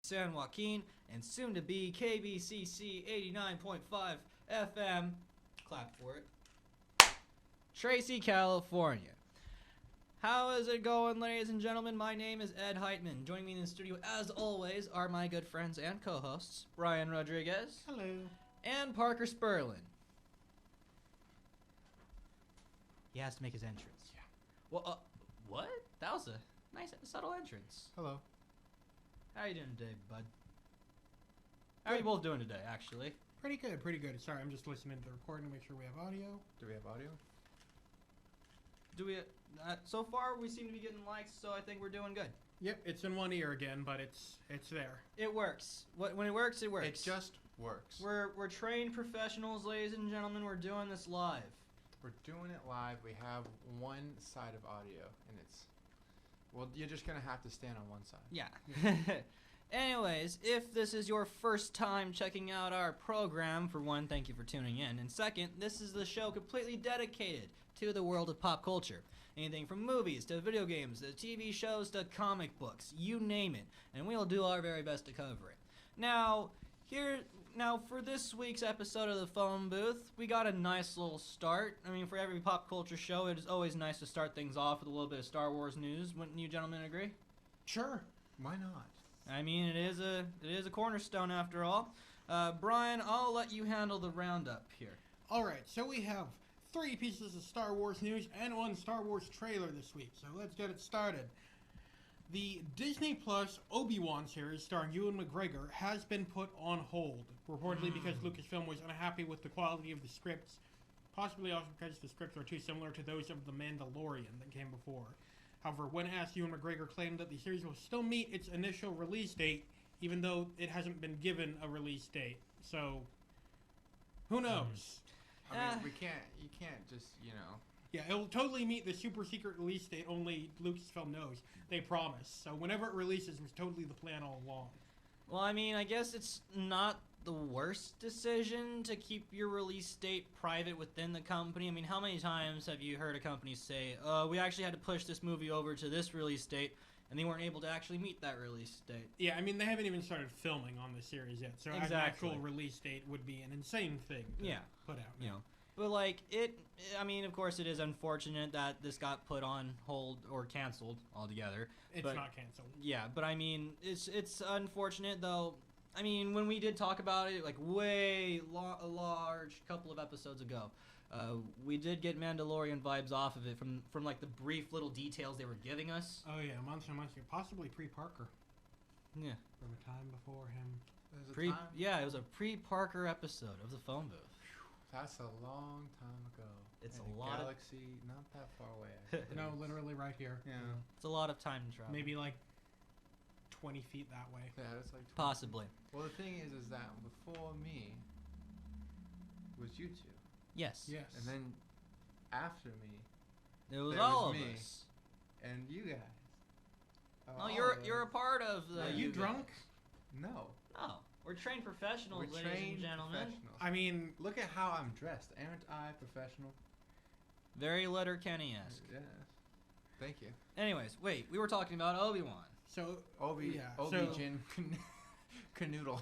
San Joaquin, and soon to be KBCC 89.5 FM. Clap for it. Tracy, California. How is it going, ladies and gentlemen? My name is Ed Heitman. Joining me in the studio, as always, are my good friends and co-hosts, Brian Rodriguez. Hello. And Parker Spurlin. He has to make his entrance. Yeah. Well, what? That was a nice, subtle entrance. Hello. How you doing today, bud? How are you both doing today, actually? Pretty good, pretty good. Sorry, I'm just listening to the recording to make sure we have audio. Do we have audio? Do we? So far, we seem to be getting likes, so I think we're doing good. Yep, it's in one ear again, but it's there. It works. When it works, it works. It just works. We're trained professionals, ladies and gentlemen. We're doing this live. We're doing it live. We have one side of audio, and it's... Well, you're just going to have to stand on one side. Yeah. Anyways, if this is your first time checking out our program, for one, thank you for tuning in. And second, this is the show completely dedicated to the world of pop culture. Anything from movies to video games to TV shows to comic books, you name it. And we'll do our very best to cover it. Now, for this week's episode of the Phone Booth, we got a nice little start. I mean, for every pop culture show, it is always nice to start things off with a little bit of Star Wars news. Wouldn't you gentlemen agree? Sure. Why not? I mean, it is a cornerstone after all. Brian, I'll let you handle the roundup here. All right, so we have 3 pieces of Star Wars news and 1 Star Wars trailer this week, so let's get it started. The Disney Plus Obi-Wan series starring Ewan McGregor has been put on hold, reportedly because Lucasfilm was unhappy with the quality of the scripts, possibly also because the scripts are too similar to those of The Mandalorian that came before. However, when asked, Ewan McGregor claimed that the series will still meet its initial release date, even though it hasn't been given a release date. So, who knows? I mean, you can't just, Yeah, it'll totally meet the super secret release date, only Lucasfilm knows. They promise. So whenever it releases was totally the plan all along. Well, I mean, I guess it's not the worst decision to keep your release date private within the company. I mean, how many times have you heard a company say, we actually had to push this movie over to this release date, and they weren't able to actually meet that release date? Yeah, I mean, they haven't even started filming on this series yet, so Exactly. an actual release date would be an insane thing to put out. You know. But, I mean, of course, it is unfortunate that this got put on hold or canceled altogether. It's not canceled. Yeah, but I mean, it's unfortunate, though. I mean, when we did talk about it, a large couple of episodes ago, we did get Mandalorian vibes off of it from the brief little details they were giving us. Oh, yeah, months and months ago. Possibly pre-Parker. Yeah. From a time before him. Yeah, it was a pre-Parker episode of the Phone Booth. That's a long time ago. It's in a lot galaxy, not that far away. Actually. No, literally right here. Yeah. It's a lot of time travel. Maybe 20 feet that way. Yeah, it's 20. Possibly. Well, the thing is that before me was you two. Yes. Yes. And then after me, It was there all was of me. us. And you guys. Oh, you're a part of the. Are you drunk? No. Oh, we're trained professionals, We're ladies trained and gentlemen. professionals. I mean, Look at how I'm dressed. Aren't I professional? Very Letterkenny-esque. Yes. Thank you. Anyways, wait, we were talking about Obi-Wan. so Obi-Jin Canoodle.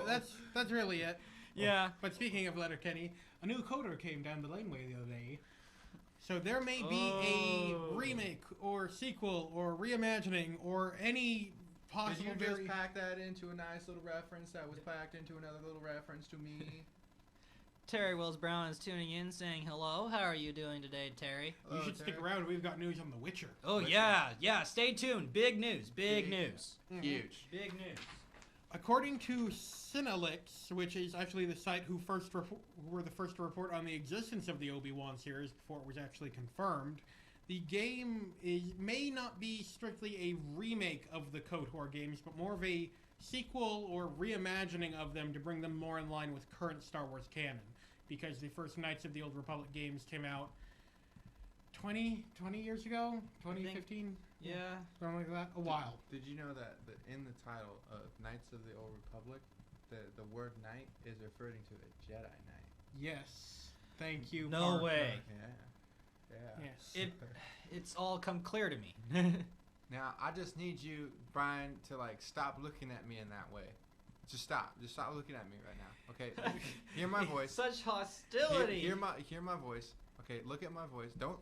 that's really it. Yeah. But speaking of Letterkenny, a new coder came down the laneway the other day. So there may be a remake or sequel or reimagining or any possible. Did you just pack that into a nice little reference that was packed into another little reference to me? Terry Wills Brown is tuning in, saying hello. How are you doing today, Terry? You should stick around. We've got news on The Witcher. Oh, Witcher. yeah. Stay tuned. Big news. Big news. Huge. Big news. According to Cinelix, which is actually the site who were the first to report on the existence of the Obi-Wan series before it was actually confirmed, the game may not be strictly a remake of the KOTOR games, but more of a sequel or reimagining of them to bring them more in line with current Star Wars canon. Because the first Knights of the Old Republic games came out 20 years ago? 2015? Yeah. Something like that? A while. Did you know that in the title of Knights of the Old Republic, the word knight is referring to a Jedi Knight? Yes. Thank you. No Parker. way. Yeah. Yes. It's all come clear to me. Now, I just need you, Brian, to like stop looking at me in that way. Just stop. Just stop looking at me right now. Okay. Hear my voice. Such hostility. Hear my voice. Okay. Look at my voice. Don't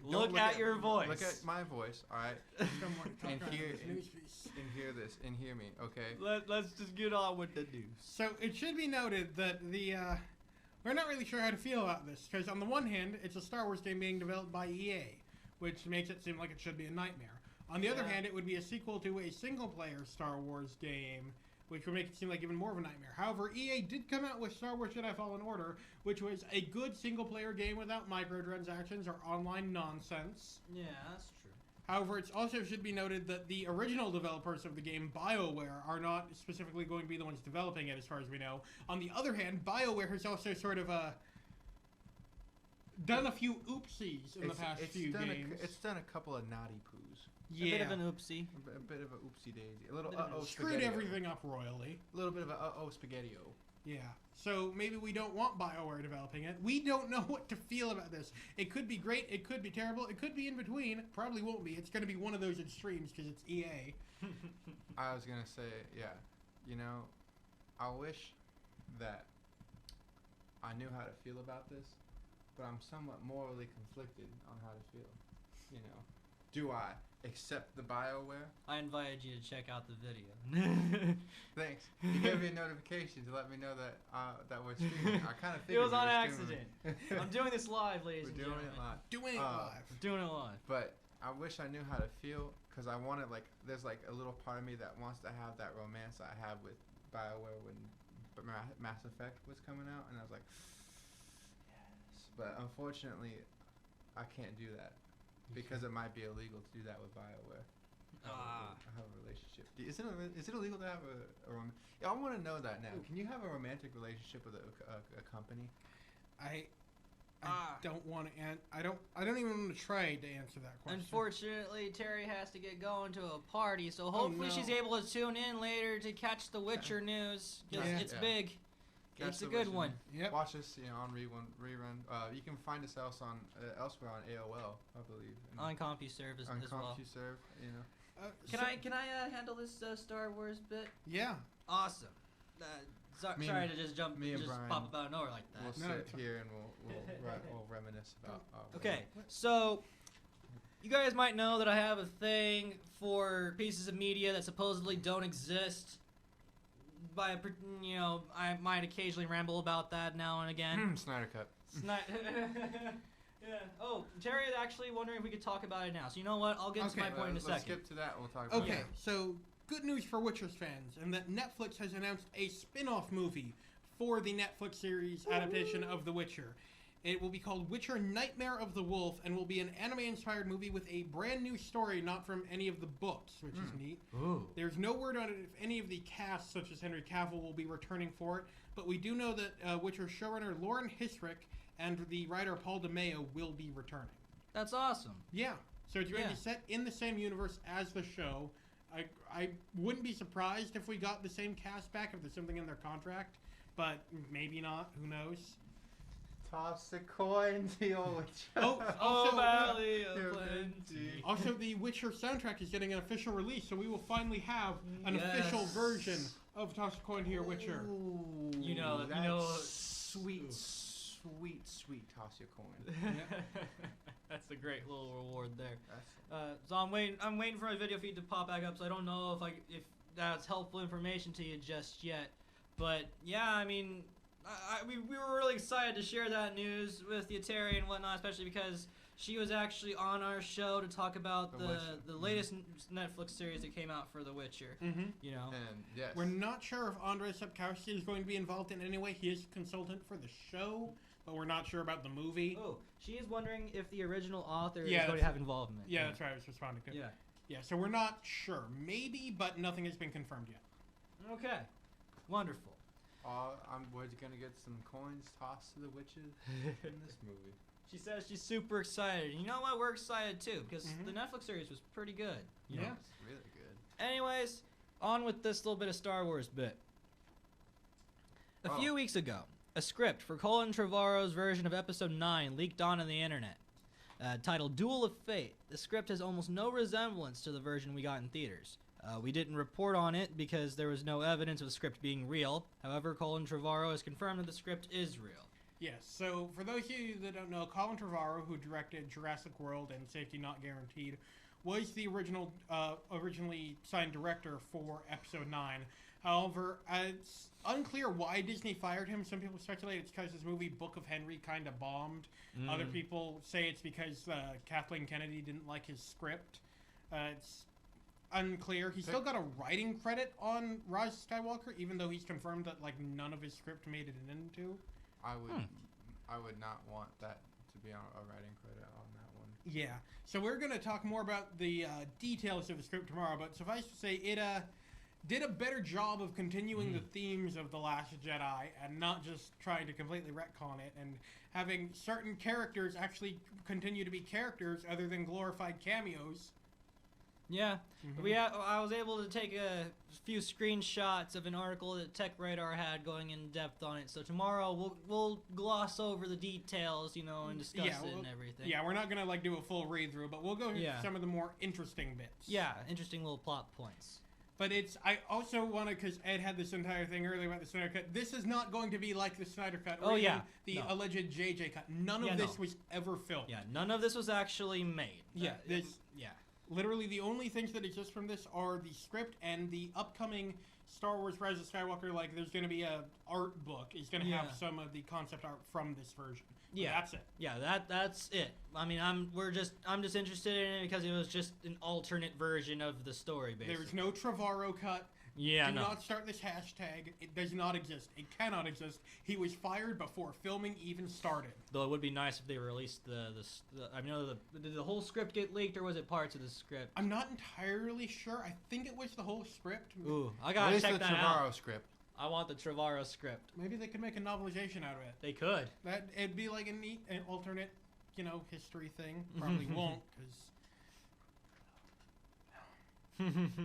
look at your voice. Look at my voice. All right. and hear this and hear me. Okay. Let's just get on with the news. So it should be noted that we're not really sure how to feel about this, because on the one hand, it's a Star Wars game being developed by EA, which makes it seem like it should be a nightmare. On the other hand, it would be a sequel to a single-player Star Wars game, which would make it seem like even more of a nightmare. However, EA did come out with Star Wars Jedi Fallen Order, which was a good single-player game without microtransactions or online nonsense. Yeah, that's true. However, it also should be noted that the original developers of the game, BioWare, are not specifically going to be the ones developing it, as far as we know. On the other hand, BioWare has also sort of done a few oopsies in the past few games. It's done a couple of naughty poos. Yeah. A bit of an oopsie. A bit of a oopsie daisy. A little screwed everything up royally. A little bit of a spaghetti-o. Yeah. So maybe we don't want BioWare developing it. We don't know what to feel about this. It could be great. It could be terrible. It could be in between. Probably won't be. It's going to be one of those extremes because it's EA. I was going to say, yeah. You know, I wish that I knew how to feel about this, but I'm somewhat morally conflicted on how to feel. You know, do I accept the BioWare? I invited you to check out the video. Thanks. You gave me a notification to let me know that that we're streaming. I kind of figured it was on accident. I'm doing this live, ladies and gentlemen. Doing it live. Doing it live. But I wish I knew how to feel, because I wanted, like, there's like a little part of me that wants to have that romance I had with BioWare when Mass Effect was coming out, and I was like, yes. But unfortunately, I can't do that. Because it might be illegal to do that with BioWare. I have a relationship. Is it illegal to have a yeah, I want to know that now. Can you have a romantic relationship with a company? I don't want to. I don't even want to try to answer that question. Unfortunately, Terry has to get going to a party, so hopefully she's able to tune in later to catch the Witcher news. It's big. It's a good one. Yep. Watch us, on rerun. You can find us else on elsewhere on AOL, I believe. On CompuServe as well. On CompuServe, Can I handle this Star Wars bit? Yeah. Awesome. Sorry to just jump, me and just Brian, pop up out of nowhere like that. We'll sit here and we'll reminisce about. Okay, so you guys might know that I have a thing for pieces of media that supposedly don't exist. I might occasionally ramble about that now and again. Snyder Cut. Yeah. Oh, Terry is actually wondering if we could talk about it now. So you know what? I'll get to my point in a second. Let's skip to that and we'll talk about it. Okay, so good news for Witcher's fans, and that Netflix has announced a spin-off movie for the Netflix series adaptation of The Witcher. It will be called Witcher Nightmare of the Wolf, and will be an anime-inspired movie with a brand new story, not from any of the books, which is neat. Ooh. There's no word on it if any of the cast, such as Henry Cavill, will be returning for it, but we do know that Witcher showrunner Lauren Hissrich and the writer Paul DeMeo will be returning. That's awesome. Yeah. So it's going to be set in the same universe as the show. I wouldn't be surprised if we got the same cast back, if there's something in their contract, but maybe not. Who knows? Toss a coin to your Witcher. Also, Valley of Plenty. Also, the Witcher soundtrack is getting an official release, so we will finally have an official version of Toss a Coin to Your Witcher. Ooh, sweet toss your coin. That's a great little reward there. So I'm waiting for my video feed to pop back up. So I don't know if that's helpful information to you just yet. But yeah, I mean, we were really excited to share that news with you, Terry, and whatnot, especially because she was actually on our show to talk about the latest Netflix series that came out for The Witcher. Mm-hmm. And yes, we're not sure if Andrei Sapkowski is going to be involved in any way. He is a consultant for the show, but we're not sure about the movie. Oh, she is wondering if the original author is going to have involvement. Yeah, that's right. I was responding to. Yeah, so we're not sure. Maybe, but nothing has been confirmed yet. Okay, wonderful. We're gonna get some coins tossed to the witches in this movie. She says she's super excited. You know what? We're excited too, because the Netflix series was pretty good. It's really good. Anyways, on with this little bit of Star Wars bit. A few weeks ago, a script for Colin Trevorrow's version of Episode 9 leaked onto the internet. titled Duel of Fate. The script has almost no resemblance to the version we got in theaters. We didn't report on it because there was no evidence of the script being real. However, Colin Trevorrow has confirmed that the script is real. Yes, so for those of you that don't know, Colin Trevorrow, who directed Jurassic World and Safety Not Guaranteed, was the originally signed director for Episode 9. However, it's unclear why Disney fired him. Some people speculate it's because his movie Book of Henry kind of bombed. Other people say it's because Kathleen Kennedy didn't like his script. It's unclear. He's still got a writing credit on Rise of Skywalker, even though he's confirmed that like none of his script made it into. I would not want that to be on a writing credit on that one. Yeah. So we're going to talk more about the details of the script tomorrow, but suffice to say, it did a better job of continuing the themes of The Last Jedi and not just trying to completely retcon it and having certain characters actually continue to be characters other than glorified cameos. Yeah, I was able to take a few screenshots of an article that Tech Radar had going in depth on it. So tomorrow we'll gloss over the details, and discuss it and everything. Yeah, we're not gonna like do a full read through, but we'll go through some of the more interesting bits. Yeah, interesting little plot points. But I also want to, because Ed had this entire thing earlier about the Snyder Cut. This is not going to be like the Snyder Cut or the alleged JJ Cut. None of this was ever filmed. Yeah, none of this was actually made. Literally, the only things that exist from this are the script and the upcoming Star Wars Rise of Skywalker. Like, there's going to be a art book. It's going to have some of the concept art from this version. But that's it. Yeah, that's it. I mean, I'm just interested in it because it was just an alternate version of the story, basically. There's no Trevorrow cut. Yeah, Do not start this hashtag. It does not exist. It cannot exist. He was fired before filming even started. Though it would be nice if they released did the whole script get leaked or was it parts of the script? I'm not entirely sure. I think it was the whole script. Ooh, I gotta check that out. Trevorrow script. I want the Trevorrow script. Maybe they could make a novelization out of it. They could. It'd be like an alternate, history thing. Probably won't, because.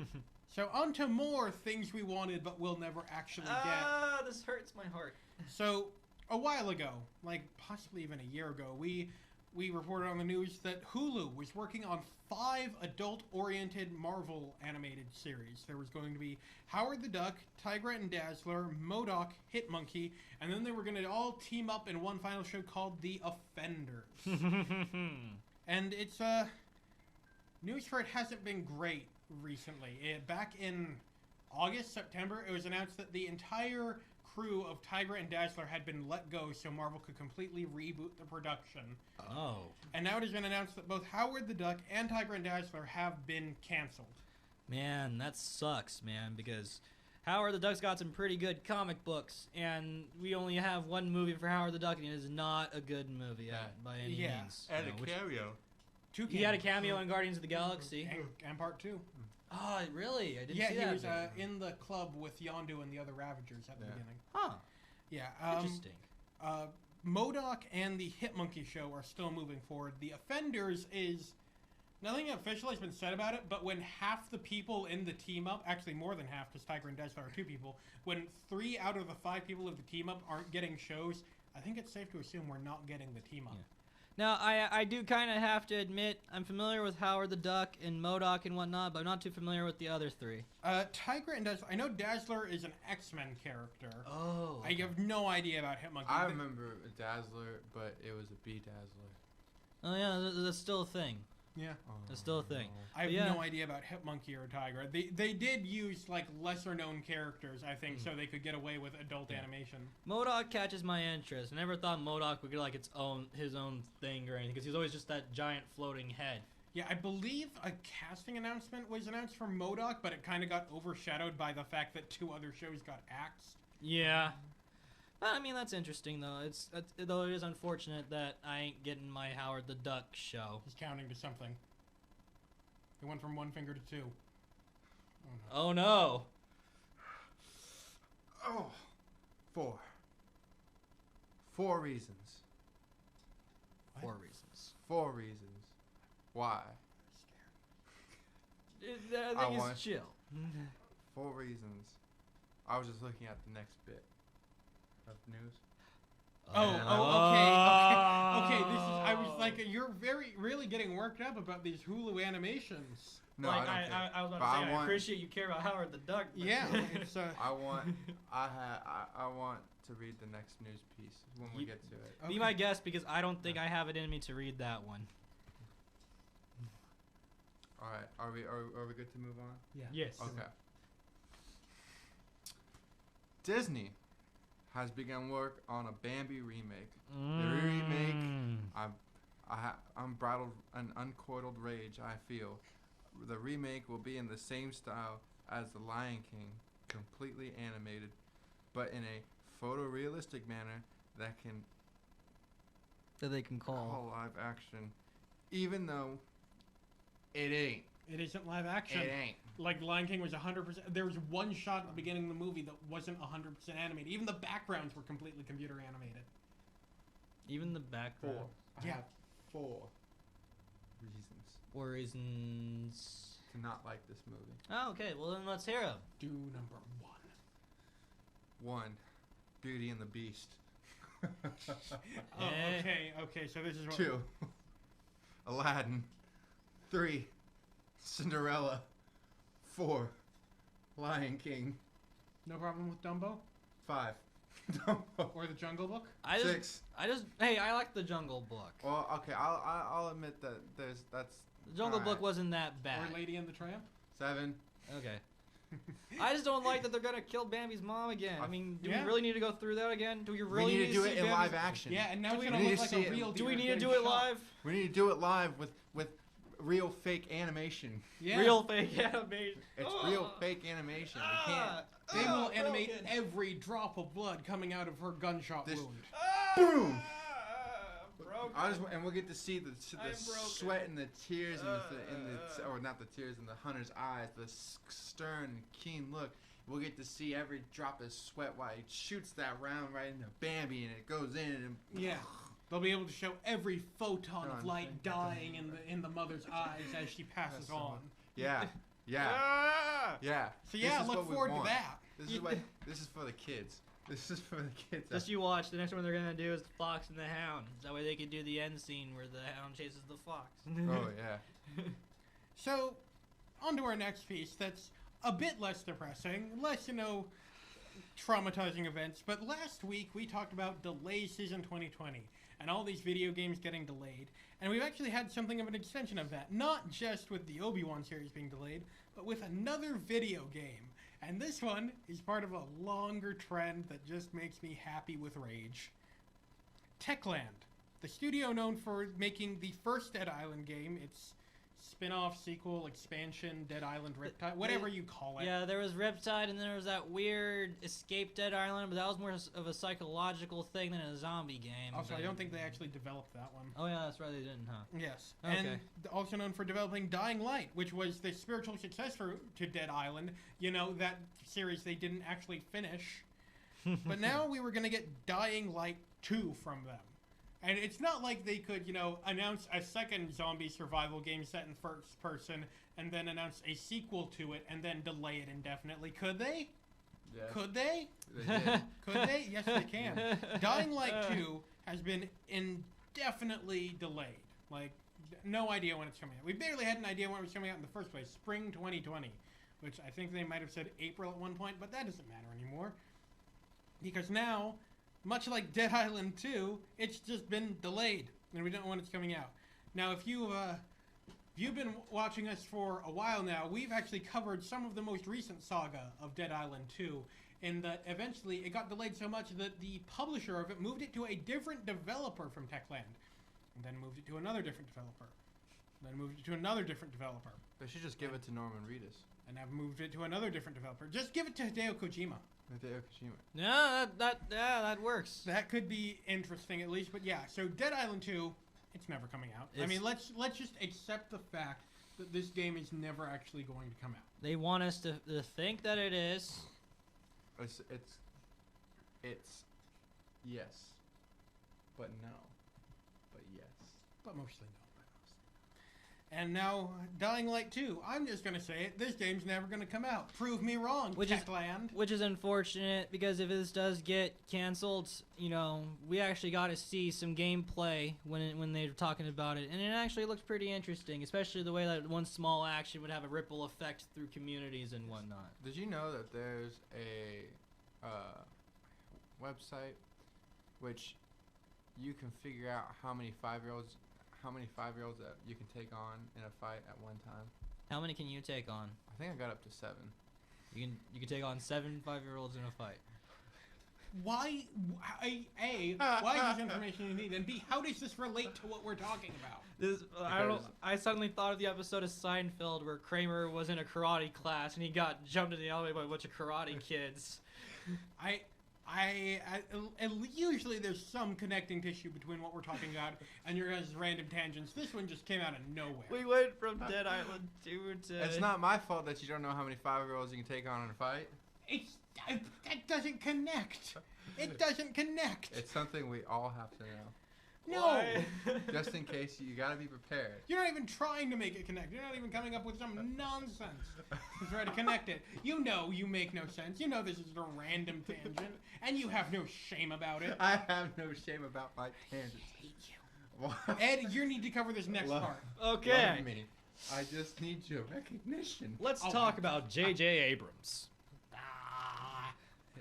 So on to more things we wanted but will never actually get. This hurts my heart. So a while ago, like possibly even a year ago, we reported on the news that Hulu was working on 5 adult-oriented Marvel animated series. There was going to be Howard the Duck, Tigra and Dazzler, MODOK, Hitmonkey, and then they were going to all team up in one final show called The Offenders. And it's news for it hasn't been great recently. Back in August, September, it was announced that the entire crew of Tigra and Dazzler had been let go so Marvel could completely reboot the production. Oh. And now it has been announced that both Howard the Duck and Tigra and Dazzler have been canceled. Man, that sucks, man, because Howard the Duck's got some pretty good comic books, and we only have one movie for Howard the Duck, and it is not a good movie by any means. And a cameo. He had a cameo in Guardians of the Galaxy. And part 2. Oh, really? I didn't see that. Yeah, he was in the club with Yondu and the other Ravagers at the beginning. Huh. Yeah. Interesting. MODOK and the Hitmonkey show are still moving forward. The Offenders is... Nothing official has been said about it, but when half the people in the team-up, actually more than half, because Tigra and Dazzler are 2 people, when 3 out of the 5 people of the team-up aren't getting shows, I think it's safe to assume we're not getting the team-up. Yeah. Now, I do kind of have to admit, I'm familiar with Howard the Duck and MODOK and whatnot, but I'm not too familiar with the other 3. Tigra and Dazzler, I know Dazzler is an X-Men character. Oh. Okay. I have no idea about Hitmonkey. I remember Dazzler, but it was a B-Dazzler. Oh, yeah, that's still a thing. Yeah. That's still a thing. I have no idea about Hitmonkey or Tigra. They did use like lesser known characters, I think, so they could get away with adult animation. MODOK catches my interest. I never thought MODOK would get like his own thing or anything, because he's always just that giant floating head. Yeah, I believe a casting announcement was announced for MODOK, but it kind of got overshadowed by the fact that 2 other shows got axed. Yeah. I mean, that's interesting, though. Though it is unfortunate that I ain't getting my Howard the Duck show. He's counting to something. It went from 1 finger to 2. Oh, no. Oh. 4. 4 reasons. What? 4 reasons. 4 reasons. Why? I think it's chill. 4 reasons. I was just looking at the next bit of news. Okay. This is. I was like you're really getting worked up about these Hulu animations. No, like, I don't care. I was about But to say, I appreciate you care about Howard the Duck. But Yeah, it's I want to read the next news piece when we get to it. Be my guest because I don't think I have it in me to read that one. All right, are we good to move on? Yeah. Yes. Okay. Disney has begun work on a Bambi remake. The remake, I'm bridled an uncoiled rage. I feel the remake will be in the same style as The Lion King, completely animated, but in a photorealistic manner that They can call live action, even though it ain't. It isn't live action. It ain't. Like Lion King was 100%. There was one shot at the beginning of the movie that wasn't 100% animated. Even the backgrounds were completely computer animated. even the background. I Yeah. have 4 reasons to not like this movie. Oh, okay. Well, then let's hear them. Do number 1. 1, Beauty and the Beast. Oh, okay. So this is what 2, Aladdin. 3, Cinderella. 4, Lion King. No problem with Dumbo 5, Dumbo. or the Jungle Book. I 6. Hey, I like the Jungle Book. Well, okay, I'll admit that that's The Jungle Book alright. wasn't that bad. Or Lady and the Tramp. 7. Okay. I just don't like that they're gonna kill Bambi's mom again. I mean, do Yeah. we really need to go through that again? Do we really we need to do see it in Bambi's- live action. Yeah, and now Do it's we gonna need look to like see a it? real. Do we deer need to getting do it shot. live? We need to do it live with real fake animation. Yeah. Real fake animation. It's real fake animation. We can't. They will animate every drop of blood coming out of her gunshot This- wound. Boom! Broken. And we'll get to see the I'm broken. sweat and the tears or not the tears in the hunter's eyes, the stern, keen look. We'll get to see every drop of sweat while he shoots that round right into Bambi and it goes in and Yeah. They'll be able to show every photon of Done. light dying in the mother's eyes as she passes That's on. yeah. Ah! So This yeah, is look what we forward to want. that. This is for the kids. This is for the kids. Just you watch. The next one they're gonna do is the fox and the hound. That way they can do the end scene where the hound chases the fox. Oh yeah. So, on to our next piece that's a bit less depressing, less, traumatizing events. But last week we talked about Delay Season 2020 and all these video games getting delayed. And we've actually had something of an extension of that. Not just with the Obi-Wan series being delayed, but with another video game. And this one is part of a longer trend that just makes me happy with rage. Techland, the studio known for making the first Dead Island game, its spin-off, sequel, expansion, Dead Island Riptide, whatever you call it. Yeah, there was Riptide, and then there was that weird Escape Dead Island, but that was more of a psychological thing than a zombie game. Also, I but- don't think they actually developed that one. Oh yeah, that's right, they didn't, huh? Yes. Okay. And also known for developing Dying Light, which was the spiritual successor to Dead Island. That series they didn't actually finish. But now we were going to get Dying Light 2 from them. And it's not like they could, announce a second zombie survival game set in first person and then announce a sequel to it and then delay it indefinitely. Could they? Yeah. Could they? They did. Could they? Yes, they can. Dying Light 2 has been indefinitely delayed. Like, no idea when it's coming out. We barely had an idea when it was coming out in the first place. Spring 2020. Which I think they might have said April at one point, but that doesn't matter anymore. Because now, much like Dead Island 2, it's just been delayed. And we don't know when it's coming out. Now, if you've been watching us for a while now, we've actually covered some of the most recent saga of Dead Island 2. And that eventually it got delayed so much that the publisher of it moved it to a different developer from Techland. And then moved it to another different developer. Then moved it to another different developer. They should just give it to Norman Reedus. And I've moved it to another different developer. Just give it to Hideo Kojima. Hideo Kojima. Yeah, that works. That could be interesting at least. But yeah, so Dead Island 2, it's never coming out. I mean, let's just accept the fact that this game is never actually going to come out. They want us to think that it is. It's yes, but no, but yes. But mostly no. And now, Dying Light 2. I'm just going to say it. This game's never going to come out. Prove me wrong, Techland. Which is unfortunate, because if this does get canceled, you know, we actually got to see some gameplay when they were talking about it. And it actually looked pretty interesting, especially the way that one small action would have a ripple effect through communities and whatnot. Did you know that there's a website which you can figure out how many 5-year-olds that you can take on in a fight at one time? How many can you take on? I think I got up to 7. You can take on 7 5-year-olds in a fight. Why? A, why is this information you need? And B, how does this relate to what we're talking about? I don't know. I suddenly thought of the episode of Seinfeld where Kramer was in a karate class and he got jumped in the alleyway by a bunch of karate kids. Usually there's some connecting tissue between what we're talking about and your guys' random tangents. This one just came out of nowhere. We went from Dead Island 2 to... It's not my fault that you don't know how many 5-year-olds you can take on in a fight. That doesn't connect. It doesn't connect. It's something we all have to know. No. Just in case, you gotta be prepared. You're not even trying to make it connect. You're not even coming up with some nonsense to try to connect it. You know you make no sense. You know this is a random tangent, and you have no shame about it. I have no shame about my tangents. Ed, you need to cover this next part. Okay. Love me. I just need your recognition. Let's talk about J.J. Abrams.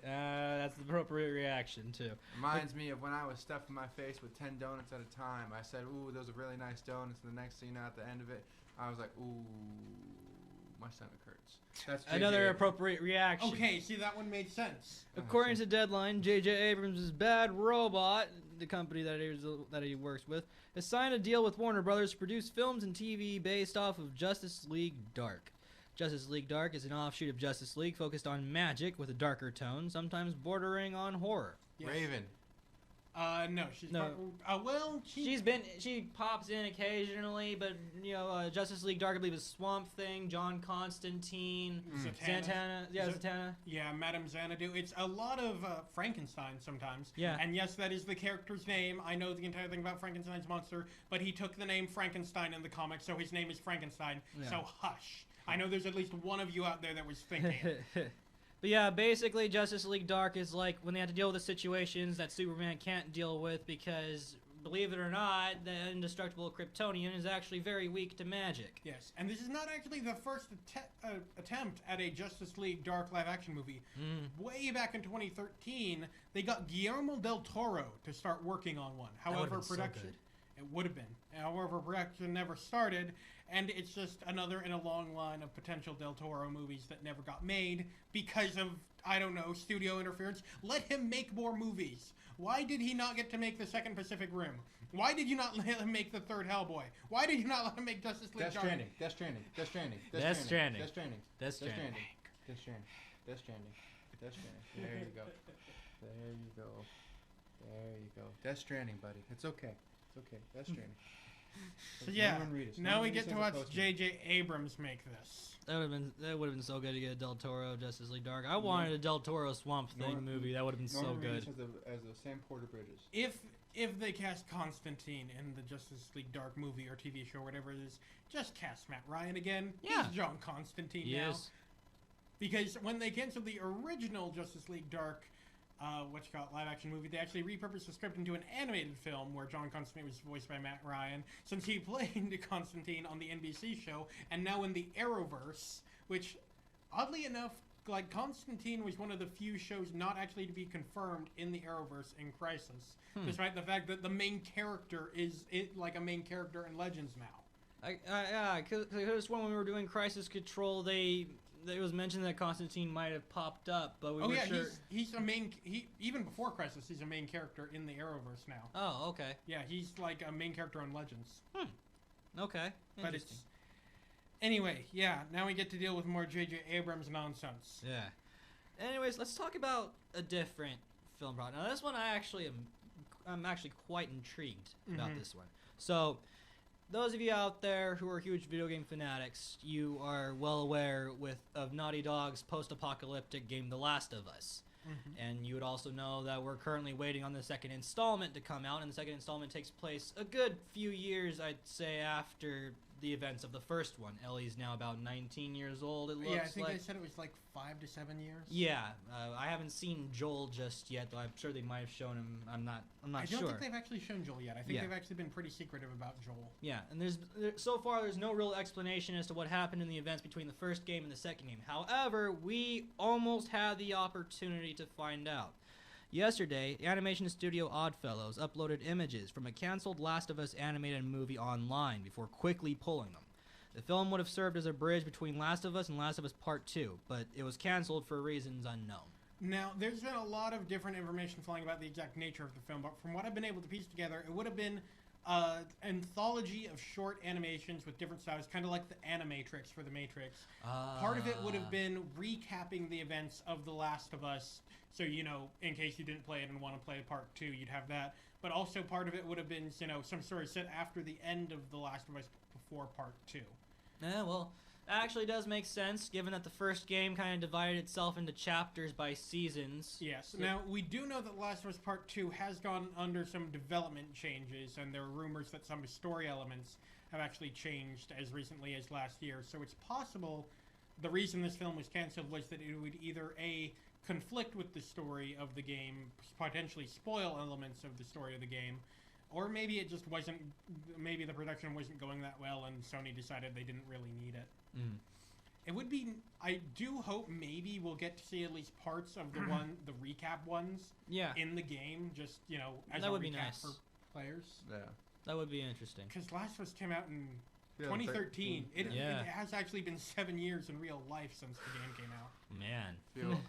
That's the appropriate reaction, too. Reminds me of when I was stuffing my face with 10 donuts at a time. I said, ooh, those are really nice donuts. And the next thing you know, at the end of it, I was like, ooh, my stomach hurts. That's another appropriate reaction. Okay, see, that one made sense. According to Deadline, J.J. Abrams' Bad Robot, the company that he works with, has signed a deal with Warner Brothers to produce films and TV based off of Justice League Dark. Justice League Dark is an offshoot of Justice League focused on magic with a darker tone, sometimes bordering on horror. Yes. Raven. No, she's no. She pops in occasionally, but you know, Justice League Dark, I believe, is Swamp Thing, John Constantine, Zatanna. Yeah, Zatanna. Yeah, Madame Xanadu. It's a lot of Frankenstein sometimes. Yeah. And yes, that is the character's name. I know the entire thing about Frankenstein's monster, but he took the name Frankenstein in the comics, so his name is Frankenstein. Yeah. So hush. I know there's at least one of you out there that was thinking. But yeah, basically Justice League Dark is like when they have to deal with the situations that Superman can't deal with because, believe it or not, the indestructible Kryptonian is actually very weak to magic. Yes, and this is not actually the first attempt at a Justice League Dark live-action movie. Way back in 2013, they got Guillermo del Toro to start working on one. However, production... It would have been. However, production never started, and it's just another in a long line of potential Del Toro movies that never got made because of, I don't know, studio interference. Let him make more movies. Why did he not get to make the second Pacific Rim? Why did you not let him make the third Hellboy? Why did you not let him make Justice League Dark? Death Stranding. There you go. Death Stranding, buddy. It's okay. Death Stranding. So yeah, now we get to watch J.J. Abrams make this. That would have been so good to get a Del Toro Justice League Dark. I wanted a Del Toro Swamp Thing movie. That would have been so good. As the Sam Porter Bridges. If they cast Constantine in the Justice League Dark movie or TV show or whatever it is, just cast Matt Ryan again. Yeah. He's John Constantine now. Because when they canceled the original Justice League Dark live action movie, they actually repurposed the script into an animated film where John Constantine was voiced by Matt Ryan, since he played Constantine on the NBC show, and now in the Arrowverse, which, oddly enough, like, Constantine was one of the few shows not actually to be confirmed in the Arrowverse in Crisis, despite the fact that the main character is like a main character in Legends now. Yeah, because when we were doing Crisis Control, it was mentioned that Constantine might have popped up, but we were sure... he's a main... even before Crisis, he's a main character in the Arrowverse now. Oh, okay. Yeah, he's like a main character on Legends. Okay, but it's... Anyway, yeah, now we get to deal with more J.J. Abrams nonsense. Yeah. Anyways, let's talk about a different film product. Now, this one I'm actually quite intrigued about this one. So... those of you out there who are huge video game fanatics, you are well aware of Naughty Dog's post-apocalyptic game The Last of Us. And you would also know that we're currently waiting on the second installment to come out, and the second installment takes place a good few years, I'd say, after the events of the first one. Ellie's now about 19 years old, it looks Yeah, I think like. they said it was like 5 to 7 years. Yeah, I haven't seen Joel just yet, though I'm sure they might have shown him. I'm not I sure. don't think they've actually shown Joel yet. I think Yeah. they've actually been pretty secretive about Joel. Yeah, and so far there's no real explanation as to what happened in the events between the first game and the second game. However, we almost had the opportunity to find out. Yesterday, animation studio Oddfellows uploaded images from a canceled Last of Us animated movie online before quickly pulling them. The film would have served as a bridge between Last of Us and Last of Us Part 2, but it was canceled for reasons unknown. Now, there's been a lot of different information flying about the exact nature of the film, but from what I've been able to piece together, it would have been an anthology of short animations with different styles, kind of like the Animatrix for the Matrix. Part of it would have been recapping the events of The Last of Us, so, you know, in case you didn't play it and want to play Part 2, you'd have that. But also part of it would have been, you know, some story set after the end of The Last of Us before Part 2. Yeah, well, that actually does make sense, given that the first game kind of divided itself into chapters by seasons. Yes. Now, we do know that Last of Us Part 2 has gone under some development changes, and there are rumors that some story elements have actually changed as recently as last year. So it's possible the reason this film was canceled was that it would either A, conflict with the story of the game, potentially spoil elements of the story of the game, or maybe it just wasn't, maybe the production wasn't going that well and Sony decided they didn't really need it. Mm. It would be, I do hope maybe we'll get to see at least parts of the recap ones Yeah, in the game, just, you know, as that a would be recap nice. for players. Yeah. That would be interesting. Because Last of Us came out in Yeah, 2013. It Yeah. has actually been 7 years in real life since the game came out. Man.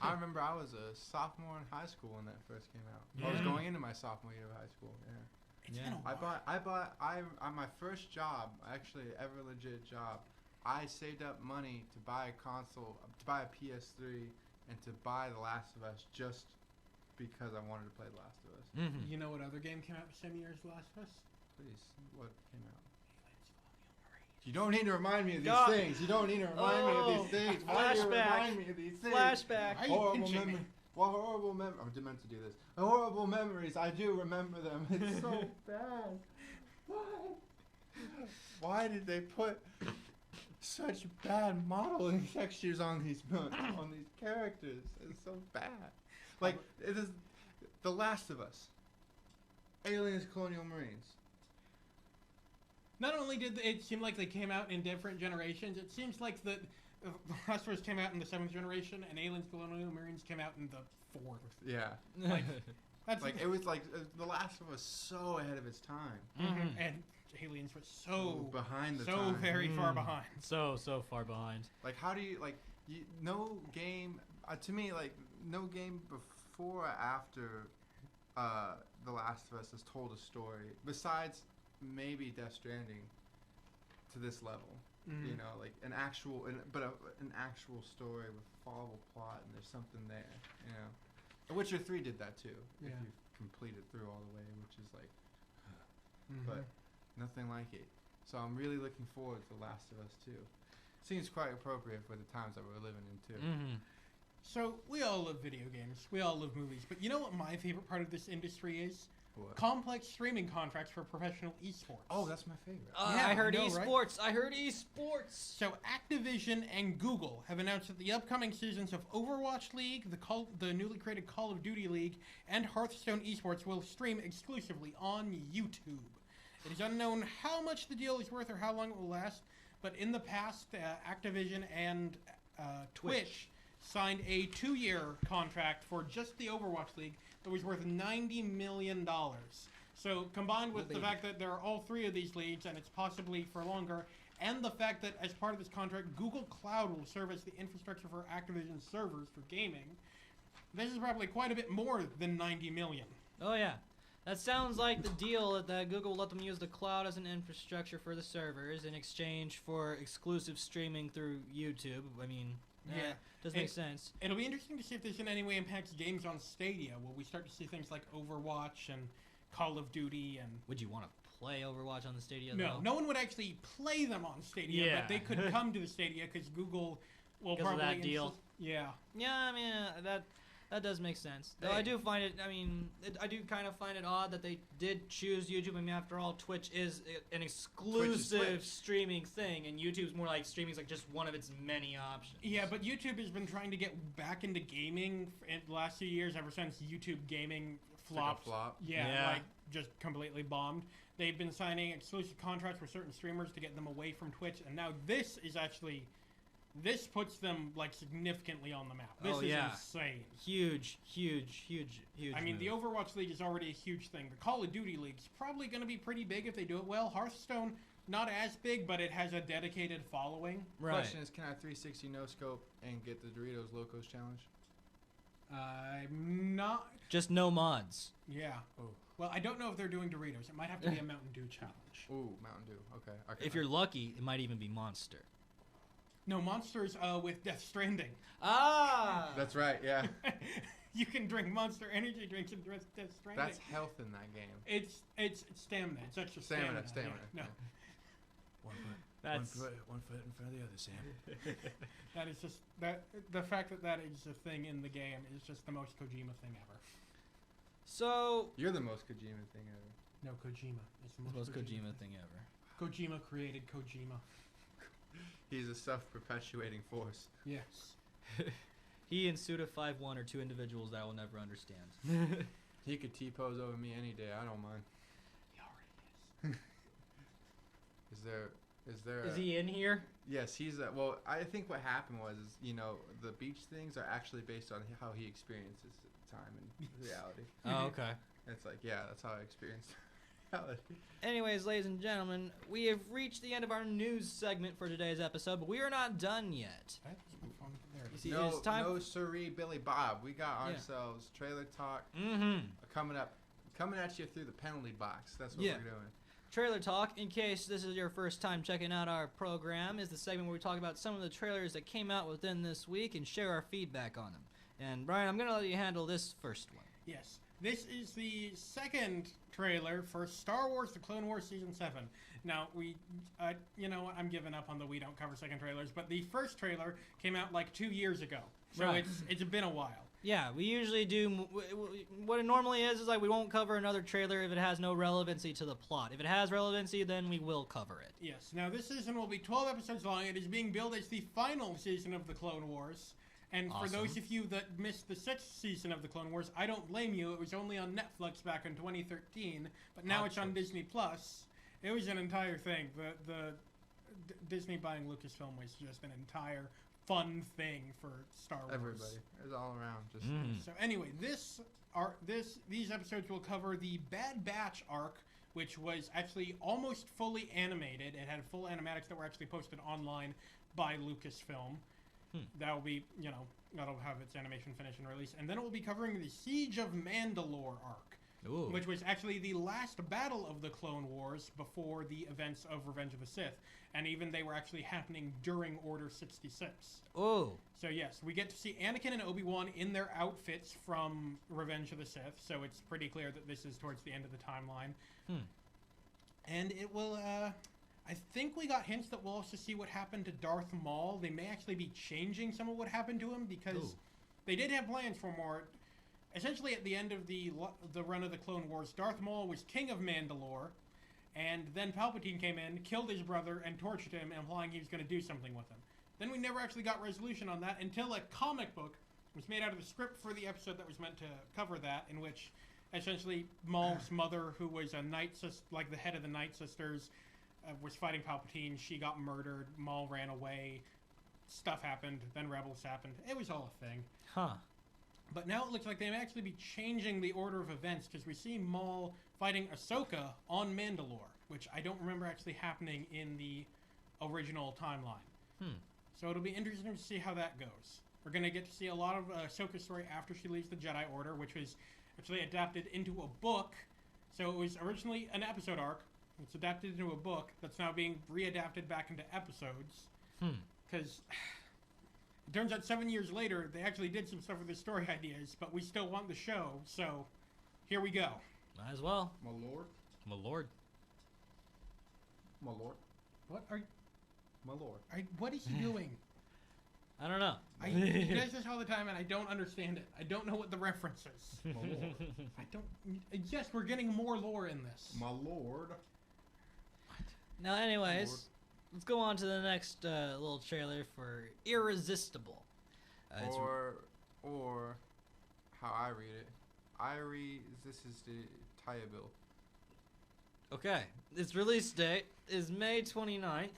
I remember I was a sophomore in high school when that first came out. I was Yeah. going into my sophomore year of high school. Yeah. It's Yeah. been a while. On my first job, actually ever legit job, I saved up money to buy a console, to buy a PS3, and to buy The Last of Us just because I wanted to play The Last of Us. Mm-hmm. You know what other game came out the same year as Last of Us? Please, what came out? Aliens Colonial Marines. You don't need to remind me of these God. things. You don't need to remind me of these things. Why do you Flashback. remind me of these things? Flashback. Why are you Horrible pinching me? memory. What horrible memories. I meant to do this. Horrible memories. I do remember them. It's so bad. Why did they put such bad modeling textures on these characters? It's so bad. Like, it is The Last of Us. Aliens, Colonial Marines. Not only did it seem like they came out in different generations, it seems like the Last of Us came out in the 7th generation, and Aliens Colonial Marines came out in the 4th. Yeah. Like, that's Like, it was like The Last of Us so ahead of its time. Mhm. And Aliens was so behind the so time. very far Mm. behind. So far behind. Like, how do you, like, no game, to me, like, no game before or after The Last of Us has told a story, besides maybe Death Stranding, to this level. Mm. You know, like, an actual story with followable plot, and there's something there, you know. And Witcher 3 did that, too, if Yeah. you complete it through all the way, which is, like, Mhm. but nothing like it. So I'm really looking forward to The Last of Us 2. Seems quite appropriate for the times that we're living in, too. Mm-hmm. So we all love video games, we all love movies, but you know what my favorite part of this industry is? What? Complex streaming contracts for professional esports. Oh, that's my favorite. Yeah, I heard I know, right? esports. I heard esports. So Activision and Google have announced that the upcoming seasons of Overwatch League, the newly created Call of Duty League, and Hearthstone Esports will stream exclusively on YouTube. It is unknown how much the deal is worth or how long it will last, but in the past, Activision and Twitch signed a 2-year contract for just the Overwatch League that was worth $90 million. So combined with the fact that there are all 3 of these leagues and it's possibly for longer, and the fact that as part of this contract, Google Cloud will serve as the infrastructure for Activision servers for gaming, this is probably quite a bit more than $90 million. Oh yeah, that sounds like the deal that Google will let them use the cloud as an infrastructure for the servers in exchange for exclusive streaming through YouTube. I mean, Yeah. does make sense. It'll be interesting to see if this in any way impacts games on Stadia. Will we start to see things like Overwatch and Call of Duty and... Would you want to play Overwatch on the Stadia? No, though? no one would actually play them on Stadia, Yeah. but they could come to the Stadia because Google will Because of probably... that deal? Yeah. Yeah, I mean That does make sense. Though Hey. I do find it, I do kind of find it odd that they did choose YouTube. I mean, after all, Twitch is an exclusive Twitch. streaming thing, and YouTube's more like streaming's like just one of its many options. Yeah, but YouTube has been trying to get back into gaming in the last few years, ever since YouTube gaming flopped. flop. Yeah. Like just completely bombed. They've been signing exclusive contracts with certain streamers to get them away from Twitch, and now this puts them like significantly on the map. This Oh, is yeah. insane. Huge. I mean, move. the Overwatch League is already a huge thing. The Call of Duty League's probably going to be pretty big if they do it well. Hearthstone, not as big, but it has a dedicated following. Right. Question is, can I 360 no scope and get the Doritos Locos challenge? I'm not. Just no mods. Yeah. Oh. Well, I don't know if they're doing Doritos. It might have to be a Mountain Dew challenge. Ooh, Mountain Dew. Okay. If you're lucky, it might even be Monster. No, Monsters with Death Stranding. Ah! That's right. Yeah. You can drink Monster Energy drinks and drink Death Stranding. That's health in that game. It's stamina. It's extra Stamina. stamina. Yeah, no, That's one foot in front of the other, Sam. that is just that. The fact that that is a thing in the game is just the most Kojima thing ever. so. You're the most Kojima thing ever. No, Kojima. It's the Most Kojima thing ever. Kojima created Kojima. He's a self-perpetuating force. Yes. He and Suda51 are two individuals that I will never understand. He could T-pose over me any day. I don't mind. He already is. Is there? Is he in here? Yes, he's. Well, I think what happened was, the beach things are actually based on how he experiences time and reality. Oh, okay. It's like, yeah, that's how I experienced reality. Anyways, ladies and gentlemen, we have reached the end of our news segment for today's episode, but we are not done yet. There it You is. see, No, it's time. no siree, Billy Bob. We got Yeah. ourselves trailer talk Mm-hmm. coming up, coming at you through the penalty box. That's what Yeah. we're doing. Trailer Talk, in case this is your first time checking out our program, is the segment where we talk about some of the trailers that came out within this week and share our feedback on them. And Brian, I'm going to let you handle this first one. Yes. This is the second trailer for Star Wars: The Clone Wars Season 7. Now, you know what? I'm giving up on the we don't cover second trailers, but the first trailer came out like 2 years ago. So Right. it's been a while. Yeah, we usually do. What it normally is like we won't cover another trailer if it has no relevancy to the plot. If it has relevancy, then we will cover it. Yes. Now, this season will be 12 episodes long. It is being billed as the final season of The Clone Wars. And for Awesome. those of you that missed the 6th season of The Clone Wars, I don't blame you. It was only on Netflix back in 2013, but now it's on Disney Plus. It was an entire thing. The Disney buying Lucasfilm was just an entire fun thing for Star Wars. Everybody. It's all around. Just So anyway, these episodes will cover the Bad Batch arc, which was actually almost fully animated. It had full animatics that were actually posted online by Lucasfilm. That will be, that'll have its animation finished and released. And then it will be covering the Siege of Mandalore arc, Ooh. which was actually the last battle of the Clone Wars before the events of Revenge of the Sith. And even they were actually happening during Order 66. Oh. So yes, we get to see Anakin and Obi-Wan in their outfits from Revenge of the Sith, so it's pretty clear that this is towards the end of the timeline. And it will, I think we got hints that we'll also see what happened to Darth Maul. They may actually be changing some of what happened to him because they did have plans for more. Essentially, at the end of the run of the Clone Wars, Darth Maul was king of Mandalore, and then Palpatine came in, killed his brother, and tortured him, implying he was going to do something with him. Then we never actually got resolution on that until a comic book was made out of the script for the episode that was meant to cover that, in which essentially Maul's mother, who was a Night like the head of the Night Sisters, was fighting Palpatine. She got murdered. Maul ran away. Stuff happened. Then Rebels happened. It was all a thing. Huh. But now it looks like they may actually be changing the order of events because we see Maul fighting Ahsoka on Mandalore, which I don't remember actually happening in the original timeline. So it'll be interesting to see how that goes. We're going to get to see a lot of Ahsoka's story after she leaves the Jedi Order, which was actually adapted into a book. So it was originally an episode arc. It's adapted into a book that's now being readapted back into episodes. Because it turns out 7 years later, they actually did some stuff with the story ideas, but we still want the show, so here we go. Might as well. my lord, My lord. my lord, What my lord. what is he doing? I don't know. He does this all the time, and I don't understand it. I don't know what the reference is. I don't. Yes, we're getting more lore in this. My lord. Now, anyways, Lord. let's go on to the next little trailer for Irresistible. Or how I read it. This is the title. Okay, its release date is May 29th.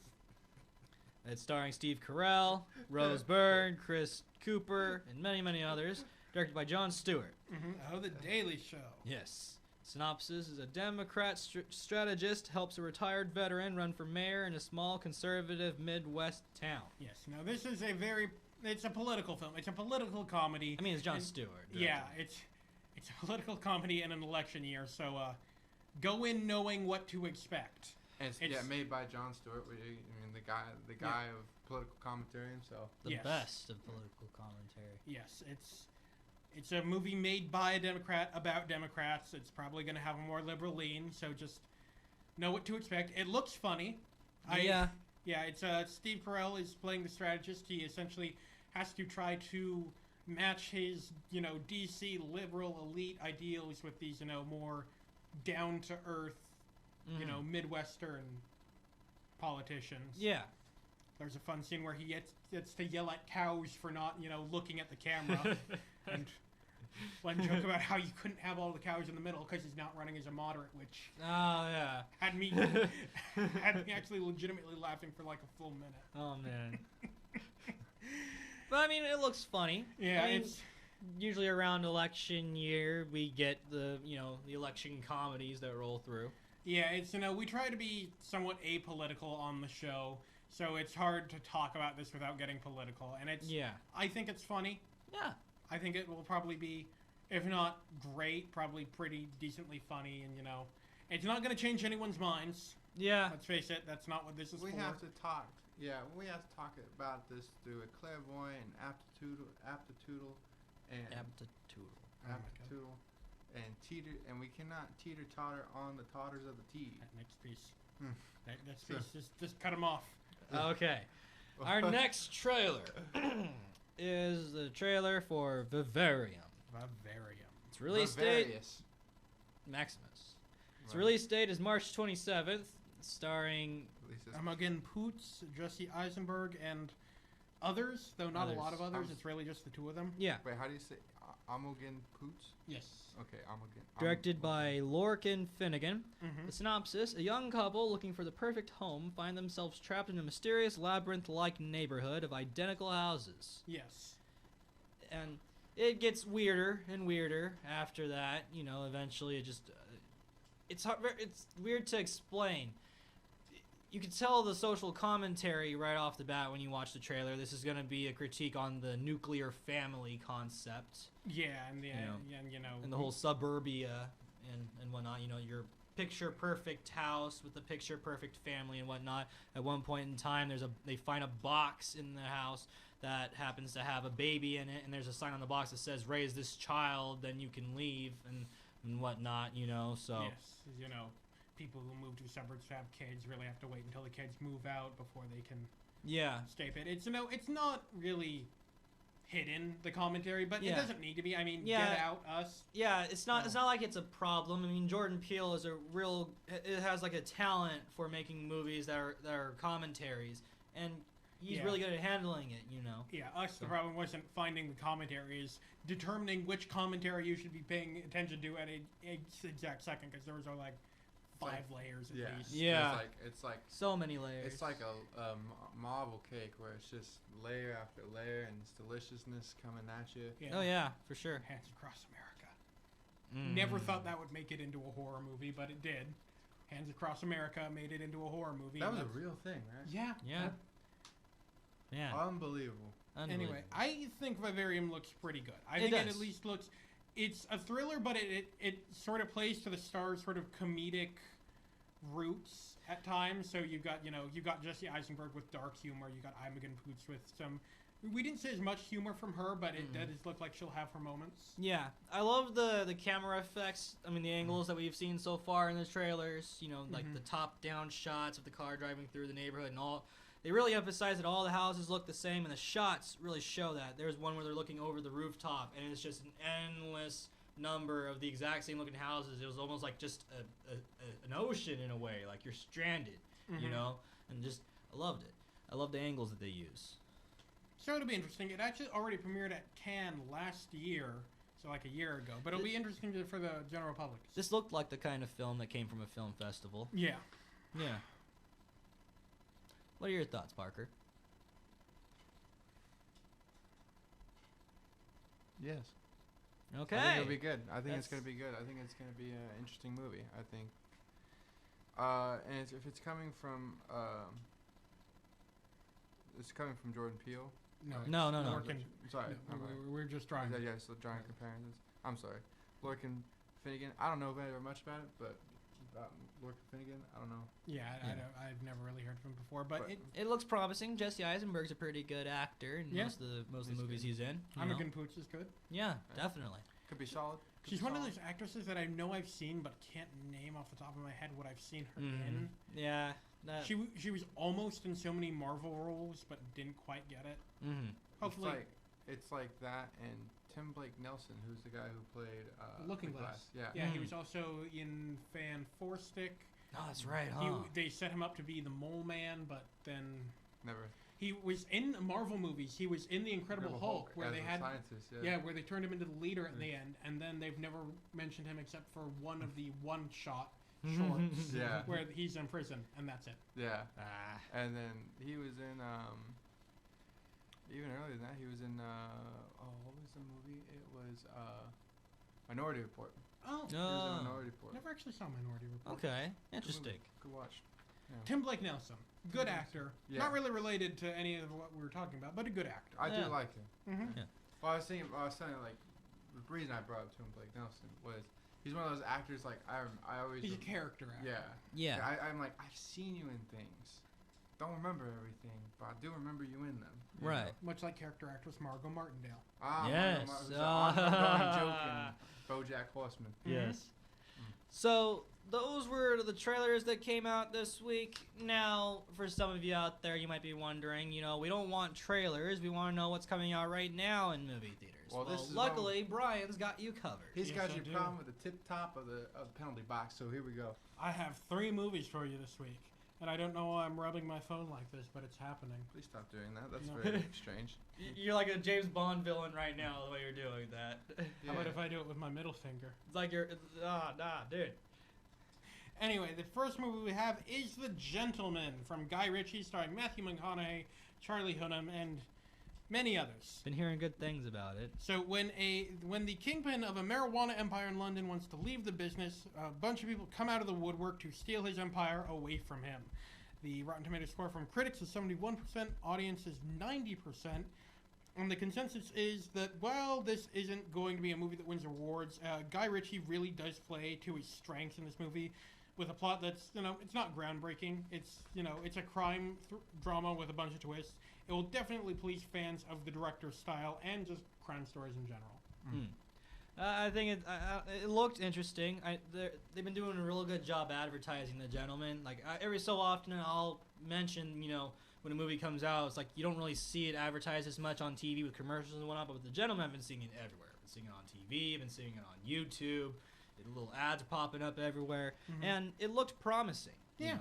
It's starring Steve Carell, Rose Byrne, Chris Cooper, and many, many others. Directed by Jon Stewart. Oh, The Daily Show. Yes. Synopsis is a Democrat strategist helps a retired veteran run for mayor in a small conservative Midwest town. Yes. Now, this is it's a political film. It's a political comedy. I mean, it's Jon Stewart. Yeah, it's a political comedy in an election year, so go in knowing what to expect. And it's made by Jon Stewart. I mean, the guy of political commentary himself. The best of political commentary. Yes, it's a movie made by a Democrat about Democrats. It's probably going to have a more liberal lean, so just know what to expect. It looks funny. Yeah, it's Steve Carell is playing the strategist. He essentially has to try to match his, DC liberal elite ideals with these, more down-to-earth, Midwestern politicians. Yeah. There's a fun scene where he gets to yell at cows for not, looking at the camera. And one joke about how you couldn't have all the cows in the middle because he's not running as a moderate, which had me actually legitimately laughing for like a full minute. Oh, man. But, I mean, it looks funny. Yeah, it's usually around election year we get the election comedies that roll through. Yeah, it's we try to be somewhat apolitical on the show, so it's hard to talk about this without getting political. And I think it's funny. Yeah. I think it will probably be, if not great, probably pretty decently funny, and it's not going to change anyone's minds. Yeah. Let's face it, that's not what this is for. We have to talk. Yeah, we have to talk about this through a clairvoyant and aptitudinal and teeter, and we cannot teeter-totter on the totters of the tea. That next piece. That piece, just cut him off. Okay. Our next trailer is the trailer for Vivarium. Its release date... Maximus. Its release date is March 27th, starring... Imogen Poots, Jesse Eisenberg, and others, though not a lot of others. It's really just the two of them. Yeah. Wait, how do you say Imogen Poots? Yes. Okay, Imogen. Directed by Lorcan Finnegan. The synopsis, a young couple looking for the perfect home find themselves trapped in a mysterious labyrinth-like neighborhood of identical houses. Yes. And it gets weirder and weirder after that. Eventually it just... it's weird to explain. You can tell the social commentary right off the bat when you watch the trailer. This is going to be a critique on the nuclear family concept. Yeah, and and the whole suburbia and whatnot. Your picture-perfect house with a picture-perfect family and whatnot. At one point in time, they find a box in the house that happens to have a baby in it, and there's a sign on the box that says, "Raise this child, then you can leave," and whatnot. So yes, people who move to the suburbs to have kids really have to wait until the kids move out before they can stay put. It's not really hidden, the commentary, but it doesn't need to be. I mean, Get Out, Us. Yeah, it's not like it's a problem. I mean, Jordan Peele is it has like a talent for making movies that are commentaries, and he's really good at handling it, Yeah, Us, the problem wasn't finding the commentary, is determining which commentary you should be paying attention to at a exact second, because there was like 5 layers at least. Yeah. It's like so many layers. It's like a marble cake where it's just layer after layer and it's deliciousness coming at you. Yeah. Oh yeah, for sure. Hands Across America. Never thought that would make it into a horror movie, but it did. Hands Across America made it into a horror movie. That was a real thing, right? Yeah. Yeah. Unbelievable. Anyway, I think Vivarium looks pretty good. I think it at least looks... It's a thriller, but it sort of plays to the star's sort of comedic roots at times. So you've got Jesse Eisenberg with dark humor. You got Imogen Poots with some... We didn't see as much humor from her, but it does look like she'll have her moments. Yeah, I love the camera effects. I mean, the angles that we've seen so far in the trailers. Like the top-down shots of the car driving through the neighborhood and all. they really emphasize that all the houses look the same, and the shots really show that. There's one where they're looking over the rooftop, and it's just an endless number of the exact same looking houses. It was almost like just an ocean in a way, like you're stranded, you know? And just, I loved it. I love the angles that they use. So it'll be interesting. It actually already premiered at Cannes last year, so like a year ago. But it'll be interesting for the general public. This looked like the kind of film that came from a film festival. Yeah. Yeah. What are your thoughts, Parker? Yes. Okay. I think it'll be good. I think it's going to be good. I think it's going to be an interesting movie. I think. And if it's coming from, Jordan Peele. No. Sorry. No, we're just drawing. Yeah, so drawing comparisons. I'm sorry. Lorcan Finnegan. I don't know very much about it, but about Lorcan Finnegan, I don't know. Yeah, I've never really heard of him before, but it looks promising. Jesse Eisenberg's a pretty good actor in most of the movies he's in. Imogen Poots is good. Yeah, definitely. Could be solid. She's one of those actresses that I know I've seen, but can't name off the top of my head what I've seen her in. Yeah. She was almost in so many Marvel roles, but didn't quite get it. Hopefully. It's like that and Tim Blake Nelson, who's the guy who played Looking Glass. Yeah. He was also in Fan Four Stick. Oh, that's right, huh? They set him up to be the Mole Man, but then never. He was in Marvel movies. He was in the Incredible Hulk, where they had where they turned him into the leader at the end, and then they've never mentioned him except for one of the one-shot shorts, where he's in prison, and that's it. Yeah. And then he was in even earlier than that. He was in what was the movie? It was Minority Report. Oh. He was in Minority Report. Never actually saw Minority Report. Okay, interesting. Good watch. Yeah. Tim Blake Nelson, good actor. Yeah. Not really related to any of what we were talking about, but a good actor. I do like him. Yeah. Well, I was saying like the reason I brought up Tim Blake Nelson was he's one of those actors like I always. He's a character actor. Yeah. I'm like I've seen you in things. Don't remember everything, but I do remember you in them. Right. Much like character actress Margot Martindale. Yes. Joke in BoJack Horseman. Yes. So those were the trailers that came out this week. Now, for some of you out there, you might be wondering, we don't want trailers. We want to know what's coming out right now in movie theaters. Well, luckily, Brian's got you covered. He's got your problem with the tip top of the penalty box. So here we go. I have 3 movies for you this week. And I don't know why I'm rubbing my phone like this, but it's happening. Please stop doing that. That's very strange. You're like a James Bond villain right now, the way you're doing that. How about if I do it with my middle finger? It's like you're... dude. Anyway, the first movie we have is The Gentleman from Guy Ritchie, starring Matthew McConaughey, Charlie Hunnam, and many others. Been hearing good things about it. So when the kingpin of a marijuana empire in London wants to leave the business, a bunch of people come out of the woodwork to steal his empire away from him. The Rotten Tomatoes score from critics is 71%, audience is 90%, and the consensus is that while this isn't going to be a movie that wins awards, Guy Ritchie really does play to his strengths in this movie, with a plot that's, it's not groundbreaking. It's, it's a crime drama with a bunch of twists. It will definitely please fans of the director's style and just crime stories in general. I think it looked interesting. They've been doing a real good job advertising The Gentleman. Like, every so often I'll mention, when a movie comes out, it's like you don't really see it advertised as much on TV with commercials and whatnot, but with The Gentleman, I've been seeing it everywhere. I've been seeing it on TV, I've been seeing it on YouTube. Little ads popping up everywhere, and it looked promising. Yeah,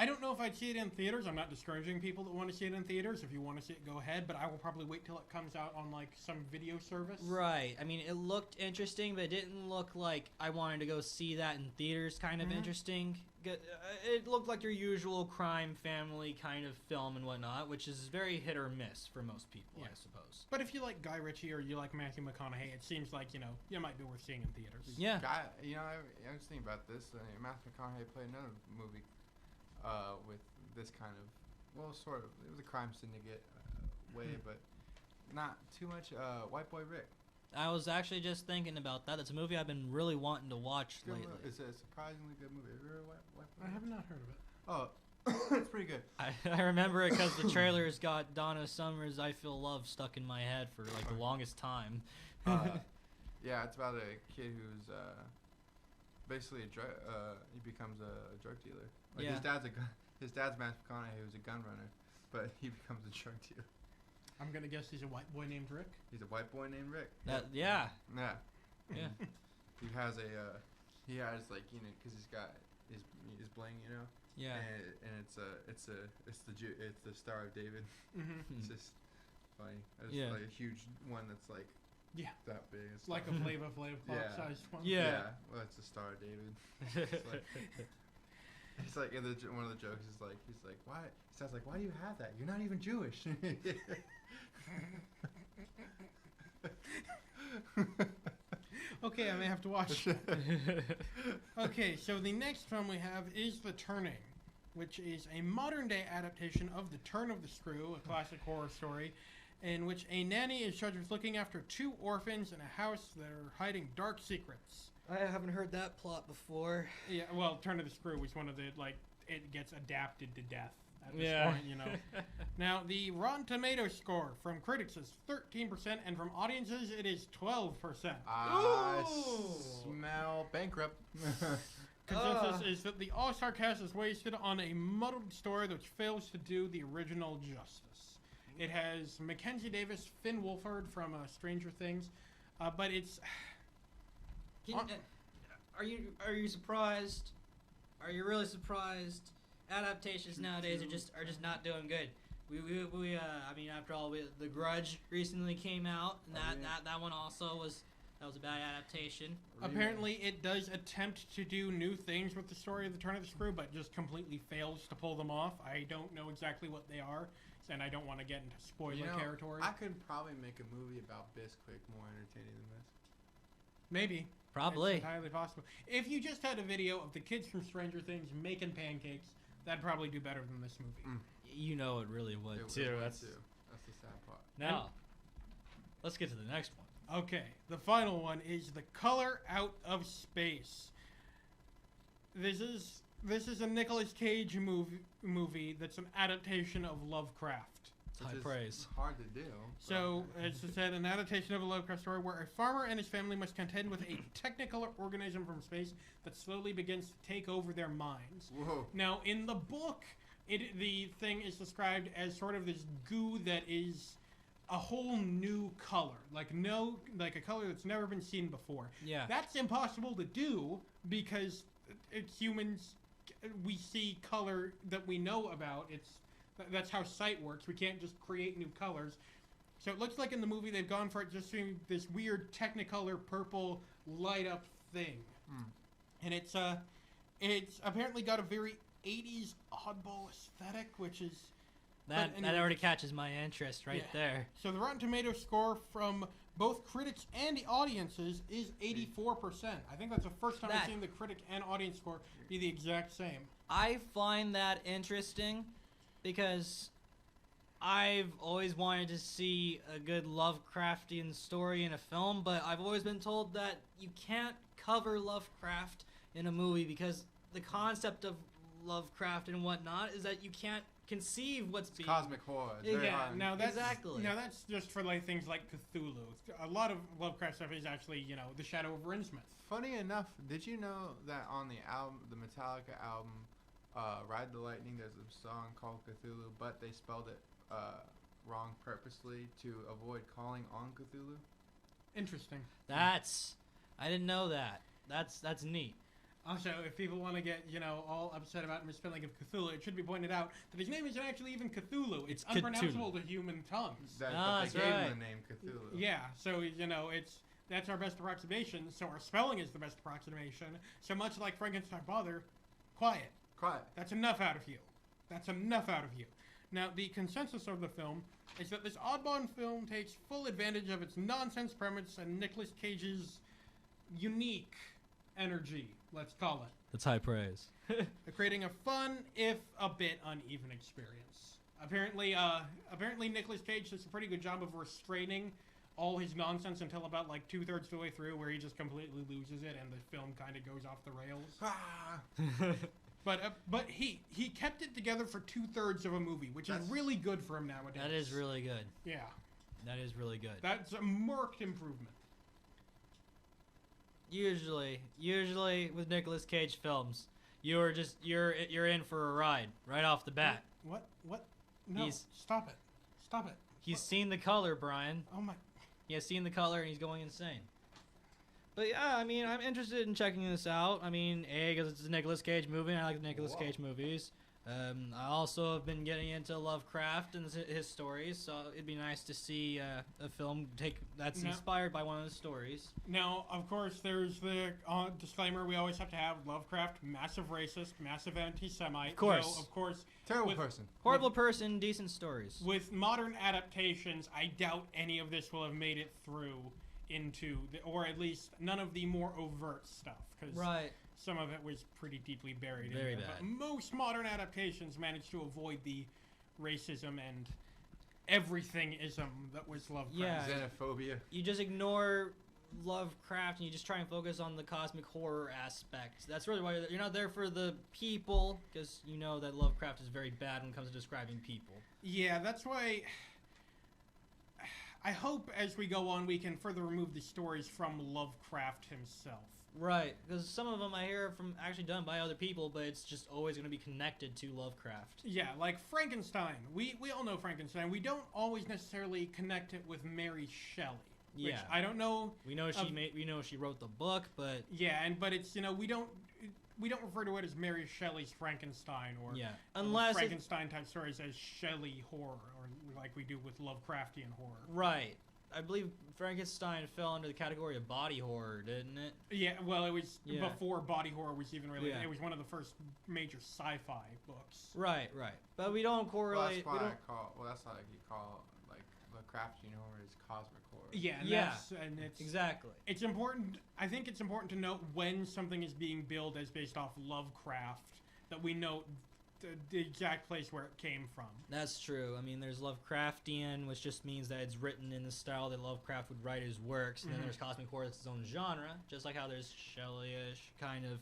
I don't know if I'd see it in theaters. I'm not discouraging people that want to see it in theaters. If you want to see it, go ahead. But I will probably wait till it comes out on some video service. Right. I mean, it looked interesting, but it didn't look like I wanted to go see that in theaters. Kind of interesting. It looked like your usual crime family kind of film and whatnot, which is very hit or miss for most people, I suppose. But if you like Guy Ritchie or you like Matthew McConaughey, it seems like you might be worth seeing in theaters. Yeah. I was thinking about this. Matthew McConaughey played another movie with this kind of, sort of. It was a crime syndicate way, but not too much. White Boy Rick. I was actually just thinking about that. It's a movie I've been really wanting to watch lately. It's a surprisingly good movie. Have you heard of White Boy Rick? I have not heard of it. Oh, it's pretty good. I remember it because the trailers got Donna Summer's "I Feel Love" stuck in my head for the longest time. Yeah, it's about a kid who's basically he becomes a drug dealer. His dad's His dad's Matthew McConaughey, who's a gun runner, but he becomes a drug dealer. I'm gonna guess he's a white boy named Rick. He's a white boy named Rick. Yeah. Yeah. Yeah. He has like, you know, because he's got his bling, you know. Yeah. And it's the Star of David. Mm-hmm. It's just funny. It's Yeah. like a huge one that's like that big. It's Like a Flavor Flav sized one. Yeah. Well, it's the Star of David. It's like one of the jokes is like he's like, why? He sounds like, why do you have that? You're not even Jewish. Okay, I may have to watch that. Okay, so the next film we have is The Turning, which is a modern-day adaptation of The Turn of the Screw, a classic horror story, in which a nanny is charged with looking after two orphans in a house that are hiding dark secrets. I haven't heard that plot before. Yeah, well, Turn of the Screw was one of the, like, it gets adapted to death at this Yeah. point, you know. Now, the Rotten Tomatoes score from critics is 13%, and from audiences it is 12%. I Ooh. smell bankrupt. Consensus is that the all-star cast is wasted on a muddled story which fails to do the original justice. It has Mackenzie Davis, Finn Wolfhard from Stranger Things, but it's... Are you surprised? Are you really surprised? Adaptations nowadays are just not doing good. I mean, after all, The Grudge recently came out, and that one also was a bad adaptation. Apparently, it does attempt to do new things with the story of The Turn of the Screw, but just completely fails to pull them off. I don't know exactly what they are, and I don't want to get into spoiler territory. I could probably make a movie about Bisquick more entertaining than this. Maybe. Probably. It's entirely possible. If you just had a video of the kids from Stranger Things making pancakes, that'd probably do better than this movie. You know it really would, It too. would That's too. That's the sad part. Now, let's get to the next one. Okay, the final one is The Color Out of Space. This is a Nicolas Cage movie that's an adaptation of Lovecraft. High praise. Hard to do. So, as I said, an adaptation of a Lovecraft story where a farmer and his family must contend with a technicolor organism from space that slowly begins to take over their minds. Whoa. Now, in the book, the thing is described as sort of this goo that is a whole new color, like a color that's never been seen before. Yeah. That's impossible to do because humans, we see color that we know about. That's how sight works. We can't just create new colors. So it looks like in the movie they've gone for it just seeing this weird technicolor purple light up thing. And it's apparently got a very 80s oddball aesthetic, which is That already catches my interest right there. So the Rotten Tomatoes score from both critics and the audiences is 84%. I think that's the first time I've seen the critic and audience score be the exact same. I find that interesting because I've always wanted to see a good Lovecraftian story in a film, but I've always been told that you can't cover Lovecraft in a movie because the concept of Lovecraft and whatnot is that you can't conceive what's being... Cosmic horror. It's very hard. Now that's, exactly. Now that's just for like things like Cthulhu. A lot of Lovecraft stuff is actually, the Shadow of Rinsmith. Funny enough, did you know that on the album, the Metallica album, Ride the Lightning, there's a song called Cthulhu, but they spelled it wrong purposely to avoid calling on Cthulhu? Interesting. I didn't know that. That's neat. Also, if people want to get, all upset about misspelling of Cthulhu, it should be pointed out that his name isn't actually even Cthulhu. It's unpronounceable to human tongues. But that's they gave right. him the name Cthulhu. Yeah, so, that's our best approximation, so our spelling is the best approximation. So much like Frankenstein Father, quiet. Quiet. That's enough out of you. That's enough out of you. Now, the consensus of the film is that this oddball film takes full advantage of its nonsense premise and Nicolas Cage's unique energy, let's call it. That's high praise. Creating a fun, if a bit uneven experience. Apparently Nicolas Cage does a pretty good job of restraining all his nonsense until about like 2/3 of the way through, where he just completely loses it and the film kind of goes off the rails. But he kept it together for 2/3 of a movie, which is really good for him nowadays. That is really good. Yeah. That is really good. That's a marked improvement. Usually with Nicolas Cage films, you're in for a ride right off the bat. What? No, stop it. He's seen the color, Brian. Oh my. He has seen the color and he's going insane. But yeah, I mean, I'm interested in checking this out. I mean, because it's a Nicolas Cage movie, and I like the Nicolas Cage movies. I also have been getting into Lovecraft and his stories, so it'd be nice to see a film that's inspired by one of the stories. Now, of course, there's the disclaimer we always have to have: Lovecraft, massive racist, massive anti-Semite. Of course. So, of course. Terrible person. Horrible person, decent stories. With modern adaptations, I doubt any of this will have made it through into or at least none of the more overt stuff, because some of it was pretty deeply buried. Very in there. bad. But most modern adaptations managed to avoid the racism and everything-ism that was Lovecraft. Yeah. Xenophobia. You just ignore Lovecraft and you just try and focus on the cosmic horror aspect. That's really why you're not there for the people, because you know that Lovecraft is very bad when it comes to describing people. Yeah, that's why I hope as we go on we can further remove the stories from Lovecraft himself. Right, because some of them I hear from actually done by other people, but it's just always going to be connected to Lovecraft. Yeah, like Frankenstein. We all know Frankenstein. We don't always necessarily connect it with Mary Shelley. Which Yeah. I don't know. We know she wrote the book, but yeah, but it's we don't refer to it as Mary Shelley's Frankenstein or unless Frankenstein type stories as Shelley horror or like we do with Lovecraftian horror. Right. I believe Frankenstein fell under the category of body horror, didn't it? Yeah, well, it was before body horror was even really. Yeah. It was one of the first major sci-fi books. Right. But we don't correlate. Well, that's why that's how you call like Lovecraftian horror is cosmic horror. Yeah, and it's exactly. It's important. I think it's important to note when something is being billed as based off Lovecraft that we note the exact place where it came from. That's true. I mean, there's Lovecraftian, which just means that it's written in the style that Lovecraft would write his works, and then there's cosmic horror that's its own genre, just like how there's Shelley-ish kind of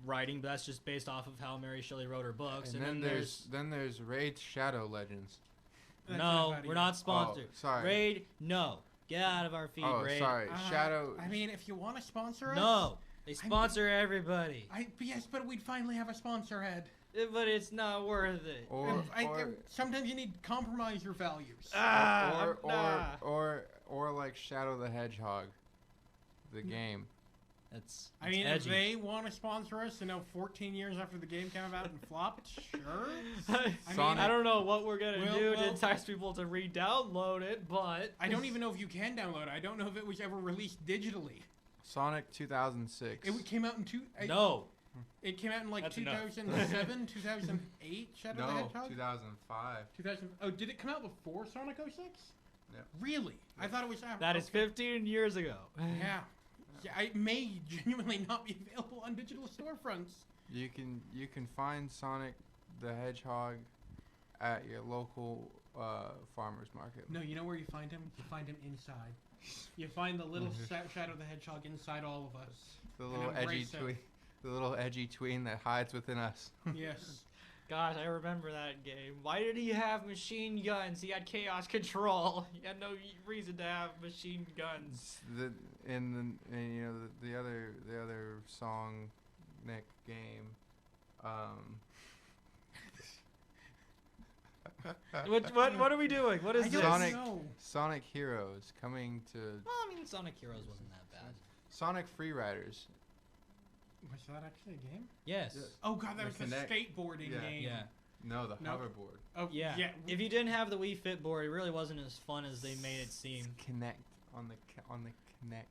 writing, but that's just based off of how Mary Shelley wrote her books. And then there's Raid Shadow Legends. No, we're not sponsored. Oh, sorry. Raid, no. Get out of our feed, Raid. Sorry. Shadow. I mean, if you want to sponsor us. No. They sponsor everybody. Yes, but we'd finally have a sponsor head. But it's not worth it. Or sometimes you need to compromise your values. Or like Shadow the Hedgehog, the game. That's I mean, edgy. if they want to sponsor us, 14 years after the game came out and flopped, sure. I don't know what we're gonna do to entice people to re-download it, but I don't even know if you can download it. I don't know if it was ever released digitally. Sonic 2006. It came out in No. It came out in like That's 2007, 2008. Shadow the Hedgehog. 2005. 2000. Oh, did it come out before Sonic 06? Yeah. Really? I thought it was after. That is 15 years ago. Yeah. It may genuinely not be available on digital storefronts. You can find Sonic the Hedgehog at your local farmer's market. No, you know where you find him? You find him inside. You find the little Shadow the Hedgehog inside all of us. The little edgy tween that hides within us. Yes. Gosh, I remember that game. Why did he have machine guns? He had chaos control. He had no reason to have machine guns. The other Sonic game. What are we doing? What is this? Sonic Heroes coming to. Well, I mean, Sonic Heroes wasn't that bad. Sonic Freeriders. Was that actually a game? Yes. Oh god, that was the skateboarding game. Yeah. No, the hoverboard. Oh yeah. If you didn't have the Wii Fit board, it really wasn't as fun as they made it seem. Connect on the Connect.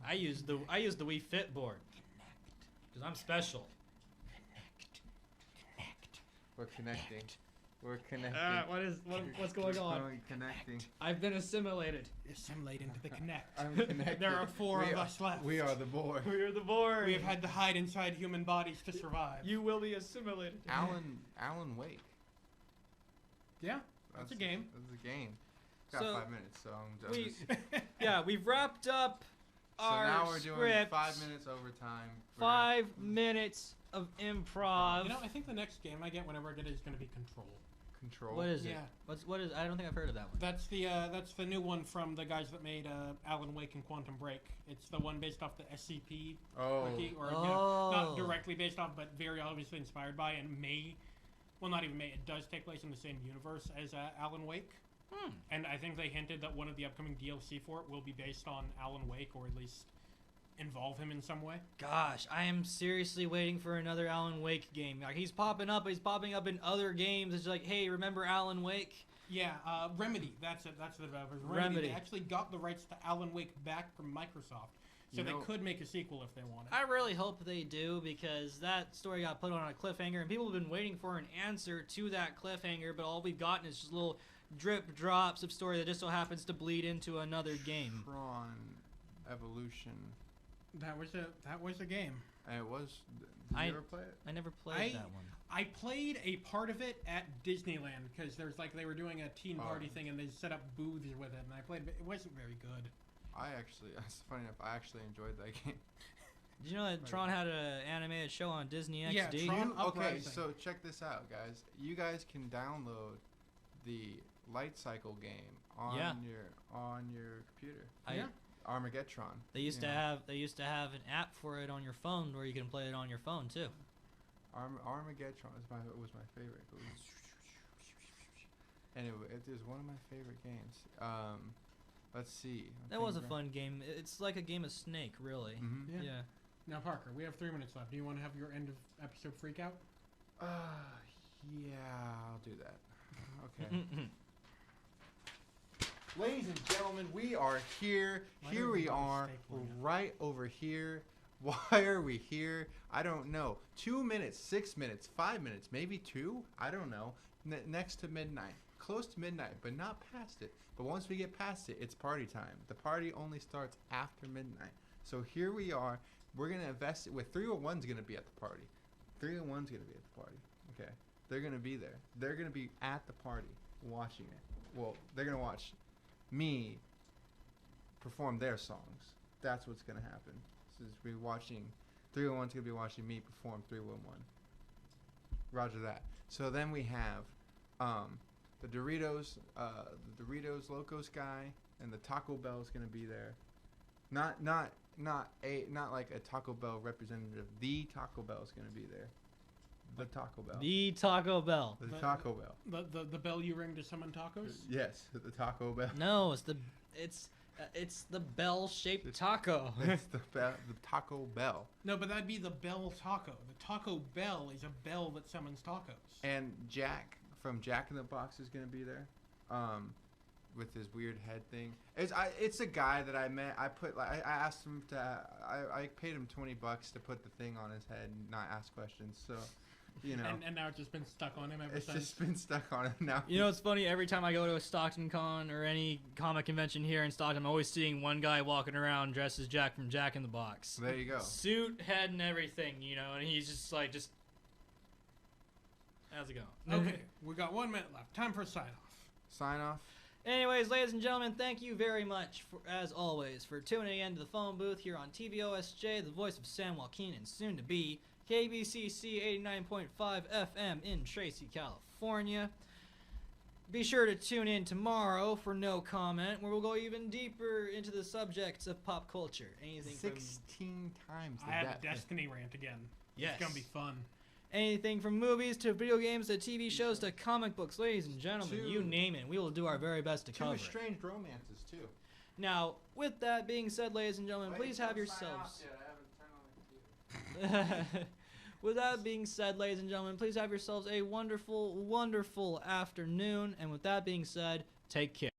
I use the Wii Fit board. Because I'm special. Connect. We're connecting. We're connecting. What's going on? Connecting. I've been assimilated. Assimilate into the Connect. I'm connected. There are four of us left. We are the board. We are the board. We have had to hide inside human bodies to survive. You will be assimilated. Alan Wake. Yeah, that's a game. That's a game. Got 5 minutes, so we've wrapped up our So now we're doing script. 5 minutes overtime. 5 minutes of improv. I think the next game I get whenever I get it is going to be Control. Control. What is it? Yeah. What is? I don't think I've heard of that one. That's the new one from the guys that made Alan Wake and Quantum Break. It's the one based off the SCP wiki, or not directly based off, but very obviously inspired by, and not even may, it does take place in the same universe as Alan Wake. And I think they hinted that one of the upcoming DLC for it will be based on Alan Wake, or at least involve him in some way. Gosh, I am seriously waiting for another Alan Wake game. Like, he's popping up in other games. It's like, hey, remember Alan Wake? Yeah, Remedy. That's it. That's the developers. Remedy. They actually got the rights to Alan Wake back from Microsoft, so they could make a sequel if they wanted. I really hope they do, because that story got put on a cliffhanger, and people have been waiting for an answer to that cliffhanger, but all we've gotten is just little drip drops of story that just so happens to bleed into another game. Tron Evolution. That was a game. And it was. Did you ever play it? I never played that one. I played a part of it at Disneyland because there's like they were doing a teen party thing and they set up booths with it, and I played. It wasn't very good. It's funny enough, I actually enjoyed that game. Did you know that Tron had an animated show on Disney XD? Yeah, Tron Okay, Uprising. so check this out, guys. You guys can download the Light Cycle game on your computer. Armageddon. They used to have an app for it on your phone where you can play it on your phone too. Armageddon was my favorite. Anyway, it is one of my favorite games. Let's see. That was a fun game. It's like a game of Snake, really. Mm-hmm. Yeah. Now, Parker, we have 3 minutes left. Do you want to have your end of episode freak out? Yeah, I'll do that. Okay. Ladies and gentlemen, we are here. Here we are, right over here. Why are we here? I don't know. 2 minutes, 6 minutes, 5 minutes, maybe 2? I don't know. Next to midnight. Close to midnight, but not past it. But once we get past it, it's party time. The party only starts after midnight. So here we are. We're going to invest it with 301's going to be at the party. 301's going to be at the party. Okay. They're going to be there. They're going to be at the party watching it. Well, they're going to watch me perform their songs. That's what's going to happen. So we're watching 301's going to be watching me perform 311. Roger that. So then we have the Doritos Locos guy, and the Taco Bell is going to be there. Not like a Taco Bell representative. The Taco Bell is going to be there. The Taco Bell. The Taco Bell. The Taco Bell. The bell you ring to summon tacos? Yes, the Taco Bell. No, it's the bell-shaped taco. It's the Taco Bell. No, but that'd be the Bell Taco. The Taco Bell is a bell that summons tacos. And Jack from Jack in the Box is gonna be there, with his weird head thing. It's a guy that I met. I asked him to. I paid him $20 to put the thing on his head and not ask questions. So. You know, and now it's just been stuck on him ever since. It's just been stuck on him now. You know, it's funny. Every time I go to a Stockton Con or any comic convention here in Stockton, I'm always seeing one guy walking around dressed as Jack from Jack in the Box. There you go. Suit, head, and everything, you know, and he's just like, how's it going? Okay, we got 1 minute left. Time for a sign-off. Sign off. Anyways, ladies and gentlemen, thank you very much, as always, for tuning in to the phone booth here on TVOSJ, the voice of San Joaquin and soon to be KBCC 89.5 FM in Tracy, California. Be sure to tune in tomorrow for No Comment, where we'll go even deeper into the subjects of pop culture. Anything 16 times the I have depth. a Destiny rant again. Yes. It's gonna be fun. Anything from movies to video games to TV shows to comic books, ladies and gentlemen, you name it. We will do our very best to cover it. 2 estranged romances, too. Now, with that being said, ladies and gentlemen, please have yourselves... With that being said, ladies and gentlemen, please have yourselves a wonderful, wonderful afternoon. And with that being said, take care.